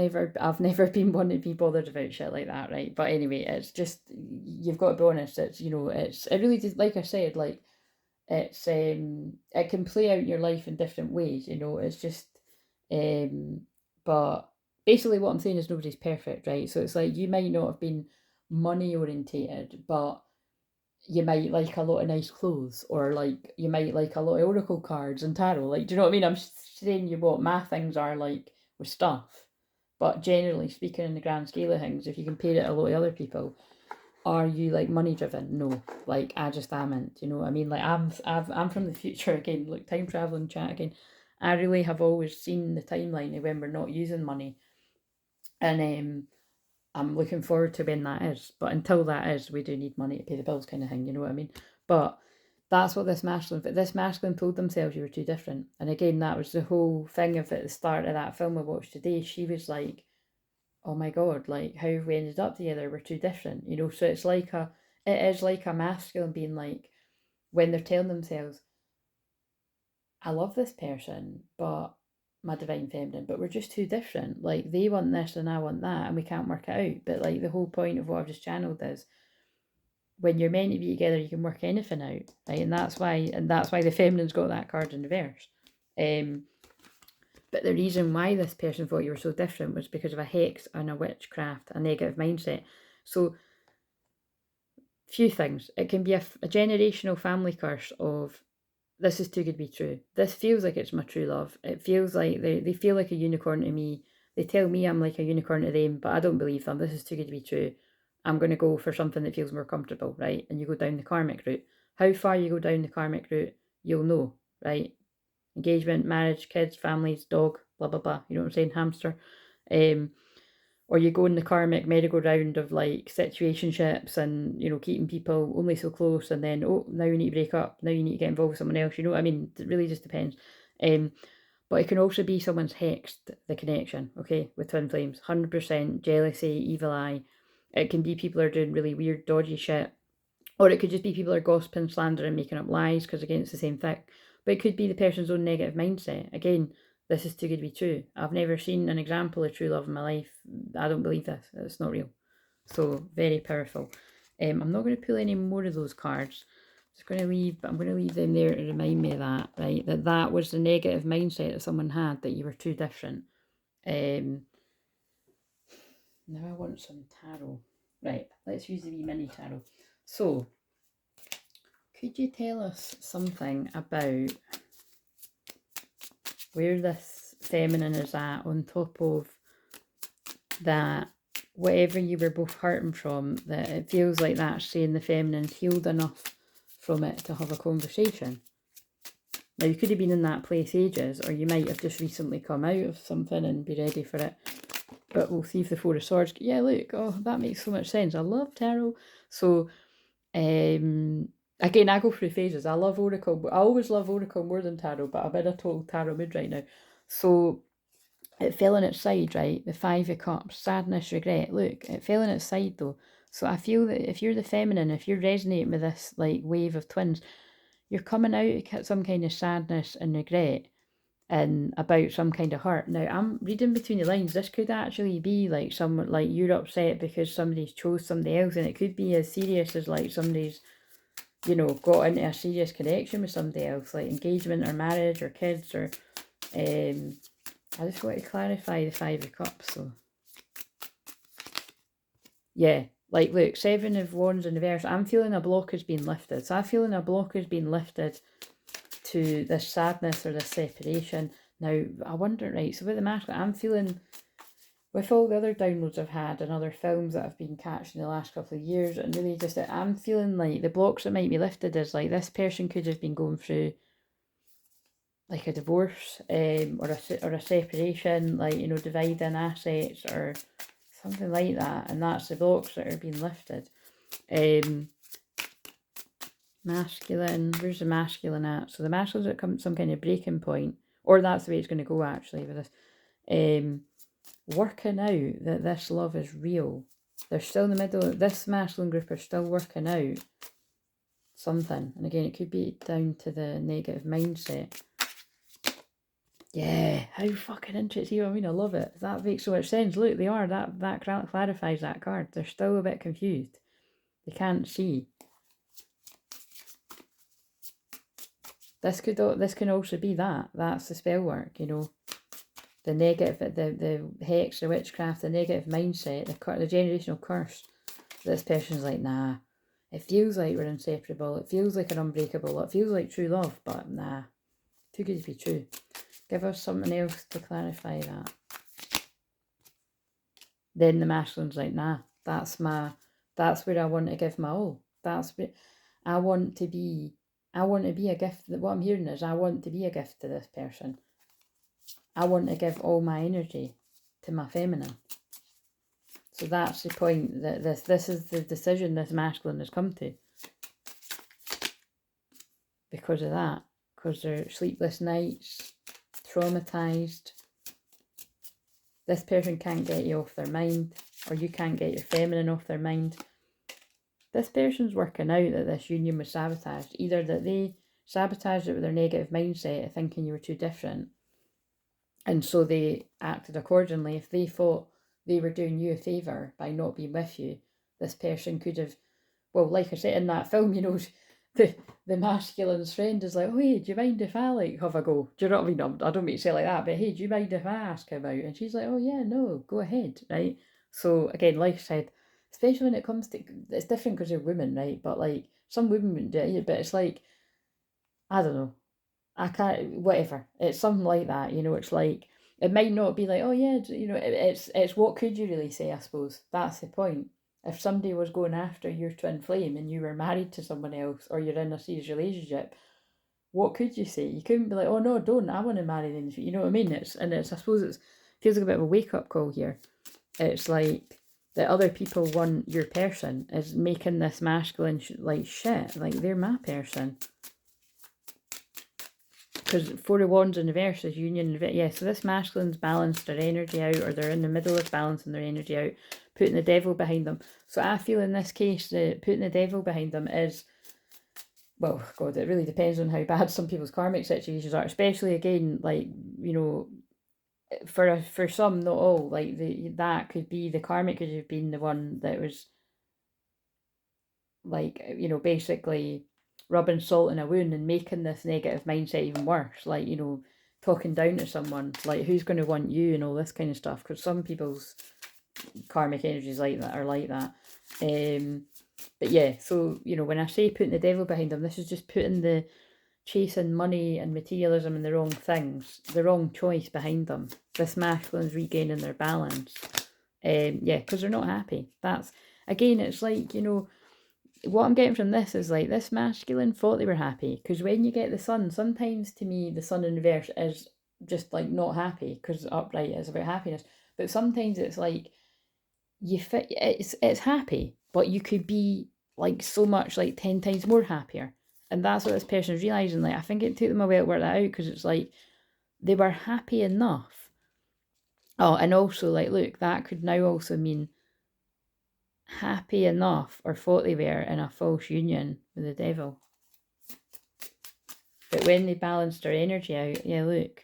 never been one to be bothered about shit like that, right? But anyway, it's just, you've got to be honest. It's, you know, it really just, like I said, like, it's it can play out in your life in different ways, you know. It's just but basically what I'm saying is nobody's perfect, right? So it's like, you might not have been money orientated, but you might like a lot of nice clothes, or like you might like a lot of oracle cards and tarot. Like, do you know what I mean? I'm saying you what my things are like with stuff, but generally speaking, in the grand scale of things, if you compare it to a lot of other people, are you like money driven? No, like I just amn't. You know what I mean? Like I'm from the future again. Like, time traveling chat again. I really have always seen the timeline of when we're not using money, and I'm looking forward to when that is. But until that is, we do need money to pay the bills, kind of thing. You know what I mean? But that's what this masculine. But this masculine told themselves you were too different. And again, that was the whole thing of at the start of that film I watched today. She was like, "Oh my god, like how have we ended up together? We're too different." You know. So it's like it is like a masculine being like, when they're telling themselves, "I love this person, but." My divine feminine, but we're just too different. Like, they want this and I want that, and we can't work it out. But like, the whole point of what I've just channeled is, when you're meant to be together, you can work anything out, right? And that's why the feminine's got that card in reverse. But the reason why this person thought you were so different was because of a hex and a witchcraft, a negative mindset. So, few things. It can be a generational family curse of, this is too good to be true. This feels like it's my true love. It feels like they feel like a unicorn to me. They tell me I'm like a unicorn to them, but I don't believe them. This is too good to be true. I'm going to go for something that feels more comfortable, right? And you go down the karmic route. How far you go down the karmic route, you'll know, right? Engagement, marriage, kids, families, dog, blah, blah, blah. You know what I'm saying? Hamster. Or you go in the karmic merry-go-round of like situationships and, you know, keeping people only so close, and then, oh, now you need to break up, now you need to get involved with someone else. You know what I mean? It really just depends. But it can also be someone's hexed the connection, okay, with twin flames. 100% jealousy, evil eye. It can be people are doing really weird, dodgy shit. Or it could just be people are gossiping, slandering, making up lies, because again, it's the same thing. But it could be the person's own negative mindset. Again, this is too good to be true. I've never seen an example of true love in my life. I don't believe this. It's not real. So, very powerful. I'm not going to pull any more of those cards. I'm going to leave them there to remind me of that, right? That was the negative mindset that someone had, that you were too different. Now I want some tarot. Right, let's use the wee mini tarot. So, could you tell us something about where this feminine is at, on top of that, whatever you were both hurting from, that it feels like that's saying the feminine's healed enough from it to have a conversation? Now, you could have been in that place ages, or you might have just recently come out of something and be ready for it. But we'll see if the Four of Swords, yeah, look, oh, that makes so much sense. I love tarot. So, again, I go through phases. I love Oracle. I always love Oracle more than Tarot, but I'm in a total Tarot mood right now. So, it fell on its side, right? The Five of Cups, sadness, regret. Look, it fell on its side though. So I feel that if you're the feminine, if you're resonating with this like wave of twins, you're coming out of some kind of sadness and regret, and about some kind of hurt. Now, I'm reading between the lines. This could actually be like someone, like you're upset because somebody's chose somebody else, and it could be as serious as like somebody's, you know, got into a serious connection with somebody else, like engagement or marriage or kids, or I just want to clarify the Five of Cups. So yeah, Like, look, 7 of Wands in reverse. I'm feeling a block has been lifted. So I'm feeling a block has been lifted to this sadness or this separation. Now, I wonder, right, so with the masculine, I'm feeling, with all the other downloads I've had and other films that I've been catching in the last couple of years, and really just, I'm feeling like the blocks that might be lifted is like this person could have been going through like a divorce, or a separation, like, you know, dividing assets or something like that, and that's the blocks that are being lifted. Masculine, where's the masculine at? So the masculine's at some kind of breaking point, or that's the way it's going to go actually with this. Working out that this love is real. They're still in the middle. This masculine group are still working out something, and again, it could be down to the negative mindset. Yeah, how fucking interesting. You know what I mean? I love it. That makes so much sense. Look, they are. That clarifies that card. They're still a bit confused. They can't see. This can also be that. That's the spell work, you know. The negative, the hex, the witchcraft, the negative mindset, the generational curse. This person's like, nah. It feels like we're inseparable. It feels like an unbreakable. It feels like true love, but nah. Too good to be true. Give us something else to clarify that. Then the masculine's like, nah, that's where I want to give my all. That's what I want to be. I want to be a gift. What I'm hearing is I want to be a gift to this person. I want to give all my energy to my feminine. So that's the point, that this is the decision this masculine has come to. Because of that. Because they're sleepless nights, traumatized. This person can't get you off their mind, or you can't get your feminine off their mind. This person's working out that this union was sabotaged. Either that they sabotaged it with their negative mindset, thinking you were too different, and so they acted accordingly. If they thought they were doing you a favour by not being with you, this person could have, well, like I said in that film, you know, the masculine's friend is like, oh, hey, do you mind if I, like, have a go? Do you know what I mean? I don't mean to say it like that, but hey, do you mind if I ask him out? And she's like, oh, yeah, no, go ahead, right? So, again, like I said, especially when it comes to, it's different because you're women, right? But, like, some women wouldn't do it, but it's like, I don't know. I can't, whatever. It's something like that, you know. It's like, it might not be like, oh yeah, you know, it's what could you really say, I suppose. That's the point. If somebody was going after your twin flame and you were married to someone else, or you're in a serious relationship, what could you say? You couldn't be like, oh no, don't, I want to marry them. You know what I mean? I suppose it feels like a bit of a wake up call here. It's like that other people want your person is making this masculine like shit. Like, they're my person. Because 4 of Wands in reverse is union. Yeah, so this masculine's balanced their energy out, or they're in the middle of balancing their energy out, putting the devil behind them. So I feel in this case that putting the devil behind them is, well, God, it really depends on how bad some people's karmic situations are. Especially, again, like, you know, for some, not all, like that could be, the karmic could have been the one that was, like, you know, basically rubbing salt in a wound and making this negative mindset even worse. Like, you know, talking down to someone, like, who's going to want you and all this kind of stuff. Because some people's karmic energies like that are like that. But yeah, so, you know, when I say putting the devil behind them, this is just putting the chasing money and materialism and the wrong things, the wrong choice behind them. This masculine's regaining their balance. Yeah, because they're not happy. That's, again, it's like, you know, what I'm getting from this is like, this masculine thought they were happy, because when you get the sun, sometimes to me the sun in reverse is just like not happy, because upright is about happiness, but sometimes it's like it's happy, but you could be like so much, like 10 times more happier. And that's what this person's realizing. Like, I think it took them a while to work that out, because it's like they were happy enough. Oh, and also, like, look, that could now also mean happy enough, or thought they were, in a false union with the devil. But when they balanced their energy out, yeah, look.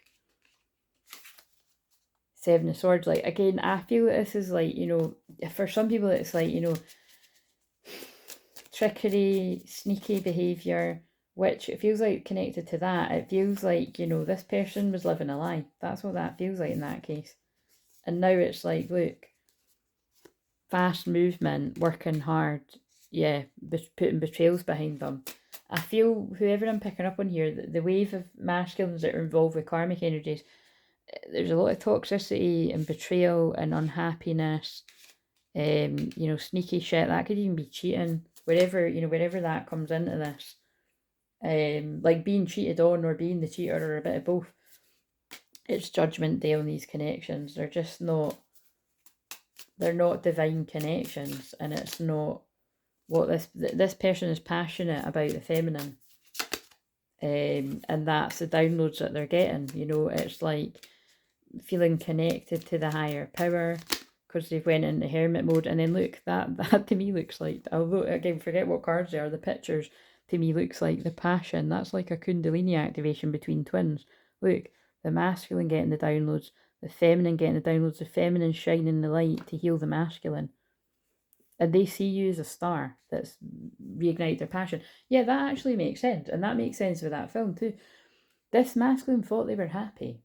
7 of Swords, like, again, I feel this is like, you know, for some people it's like, you know, trickery, sneaky behaviour, which it feels like connected to that. It feels like, you know, this person was living a lie. That's what that feels like in that case. And now it's like, look, fast movement, working hard, yeah, putting betrayals behind them. I feel whoever I'm picking up on here, the wave of masculines that are involved with karmic energies, there's a lot of toxicity and betrayal and unhappiness, you know, sneaky shit. That could even be cheating, wherever, you know, wherever that comes into this. Like being cheated on or being the cheater or a bit of both. It's judgment day on these connections. They're just not, they're not divine connections, and it's not what this person is passionate about the feminine. And that's the downloads that they're getting. You know, it's like feeling connected to the higher power because they've went into hermit mode. And then look, that to me looks like, although again, forget what cards they are, the pictures to me looks like the passion. That's like a kundalini activation between twins. Look, the masculine getting the downloads, the feminine getting the downloads, the feminine shining the light to heal the masculine. And they see you as a star that's reignited their passion. Yeah, that actually makes sense. And that makes sense with that film too. This masculine thought they were happy.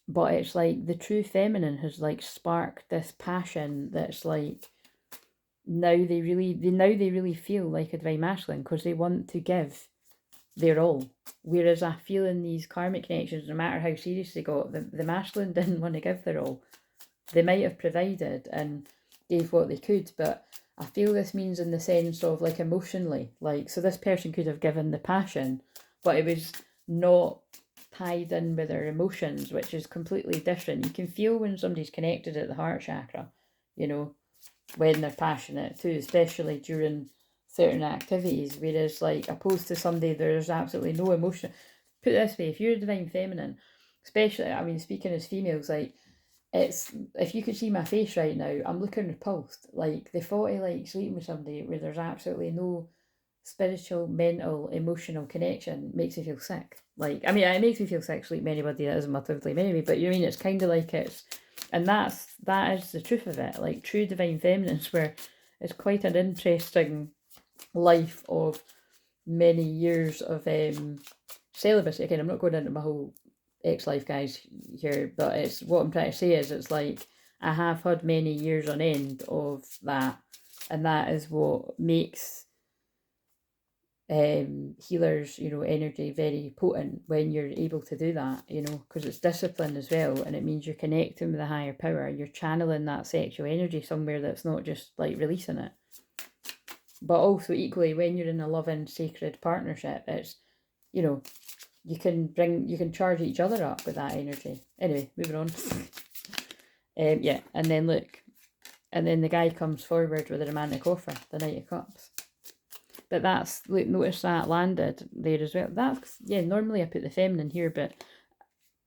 But it's like the true feminine has like sparked this passion that's like now they really feel like a divine masculine because they want to give their all. Whereas I feel in these karmic connections, no matter how serious they got, the masculine didn't want to give their all. They might have provided and gave what they could, but I feel this means in the sense of like emotionally, like, so this person could have given the passion, but it was not tied in with their emotions, which is completely different. You can feel when somebody's connected at the heart chakra, you know, when they're passionate too, especially during certain activities, whereas like opposed to somebody there's absolutely no emotion. Put it this way, if you're a divine feminine, especially, I mean, speaking as females, like, it's, if you could see my face right now, I'm looking repulsed. Like the thought of like sleeping with somebody where there's absolutely no spiritual, mental, emotional connection makes me feel sick. Like, I mean, it makes me feel sick sleeping with anybody that isn't my twin flame anyway, but you know what I mean, it's kind of like it's, and that is the truth of it. Like true divine feminines, where it's quite an interesting life of many years of celibacy. Again, I'm not going into my whole ex-life guys here, but it's, what I'm trying to say is it's like I have had many years on end of that, and that is what makes healers, you know, energy very potent when you're able to do that, you know, because it's discipline as well, and it means you're connecting with a higher power, you're channeling that sexual energy somewhere that's not just like releasing it. But also equally, when you're in a loving sacred partnership, it's, you know, you can charge each other up with that energy. Anyway, moving on. Yeah, and then look, and then the guy comes forward with a romantic offer, the Knight of Cups. But that's, look, notice that landed there as well. That's, yeah, normally I put the feminine here, but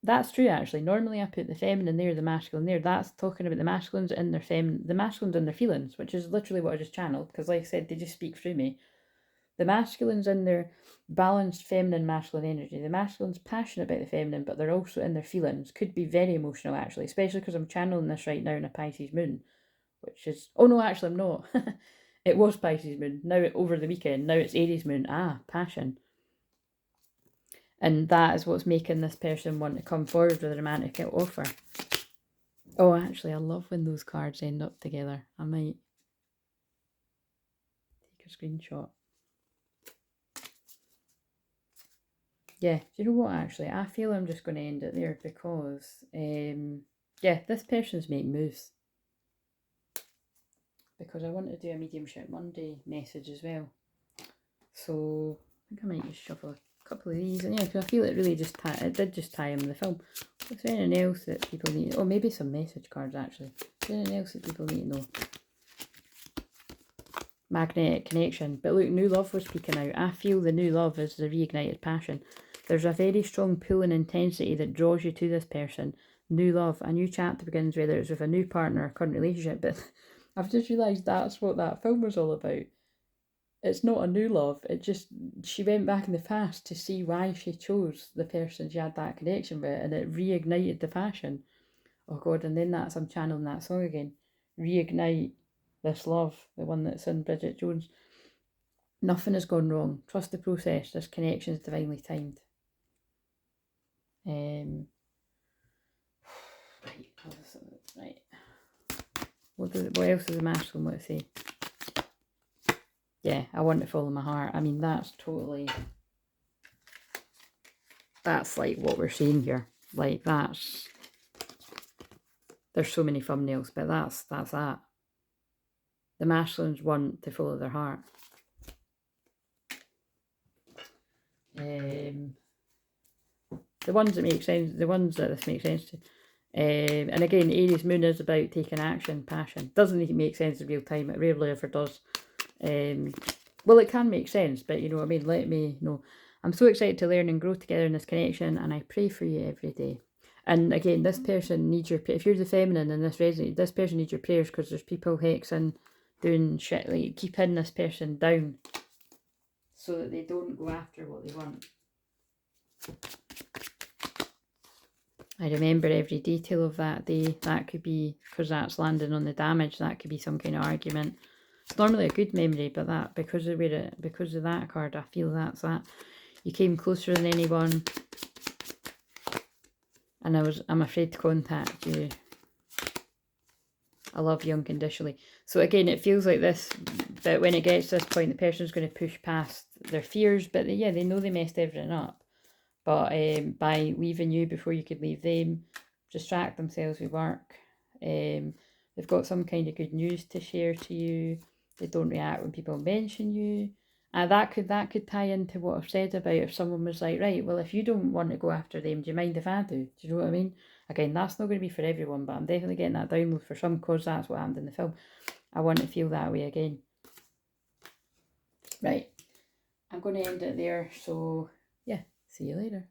that's true actually. Normally I put the feminine there, the masculine there. That's talking about the masculines and their the masculines and their feelings, which is literally what I just channeled, because like I said, they just speak through me. The masculines in their balanced feminine masculine energy. The masculine's passionate about the feminine, but they're also in their feelings. Could be very emotional actually, especially because I'm channeling this right now in a Pisces moon, which is, oh no, actually I'm not. It was Pisces moon. Now over the weekend, now it's Aries moon. Ah, passion. And that is what's making this person want to come forward with a romantic offer. Oh, actually, I love when those cards end up together. I might take a screenshot. Yeah, do you know what, actually? I feel I'm just going to end it there because, yeah, this person's making moves. Because I want to do a Mediumship Monday message as well. So I think I might just shuffle a couple of these. And yeah, because I feel it really just it did just tie in with the film. Is there anything else that people need? Oh, maybe some message cards actually. Is there anything else that people need to know? Magnetic connection. But look, new love was speaking out. I feel the new love is the reignited passion. There's a very strong pull and intensity that draws you to this person. New love, a new chapter begins, whether it's with a new partner or current relationship. But I've just realised that's what that film was all about. It's not a new love. It just, she went back in the past to see why she chose the person she had that connection with, and it reignited the passion. Oh God, and then that's, I'm channeling that song again. Reignite this love, the one that's in Bridget Jones. Nothing has gone wrong. Trust the process. This connection is divinely timed. Right. what else does the masculine want to say? Yeah, I want to follow my heart. I mean, that's totally, that's like what we're seeing here. Like that's, there's so many thumbnails, but that's that. The masculines want to follow their heart. The ones that make sense, the ones that this makes sense to. And again, Aries moon is about taking action, passion. Doesn't even make sense in real time. It rarely ever does. Well, it can make sense, but you know what I mean? Let me know. I'm so excited to learn and grow together in this connection, and I pray for you every day. And again, this person needs your, if you're the feminine and this resonates, this person needs your prayers, because there's people hexing, doing shit, like keeping this person down so that they don't go after what they want. I remember every detail of that day. That could be, because that's landing on the damage, that could be some kind of argument. It's normally a good memory, but that, because of that card, I feel that's that. You came closer than anyone, and I'm afraid to contact you. I love you unconditionally. So again, it feels like this, that when it gets to this point, the person's going to push past their fears, but yeah, they know they messed everything up. But by leaving you before you could leave them, distract themselves with work. They've got some kind of good news to share to you. They don't react when people mention you. That could tie into what I've said about if someone was like, right, well, if you don't want to go after them, do you mind if I do? Do you know what I mean? Again, that's not going to be for everyone, but I'm definitely getting that download for some, because that's what happened in the film. I want to feel that way again. Right. I'm going to end it there. So, yeah. See you later.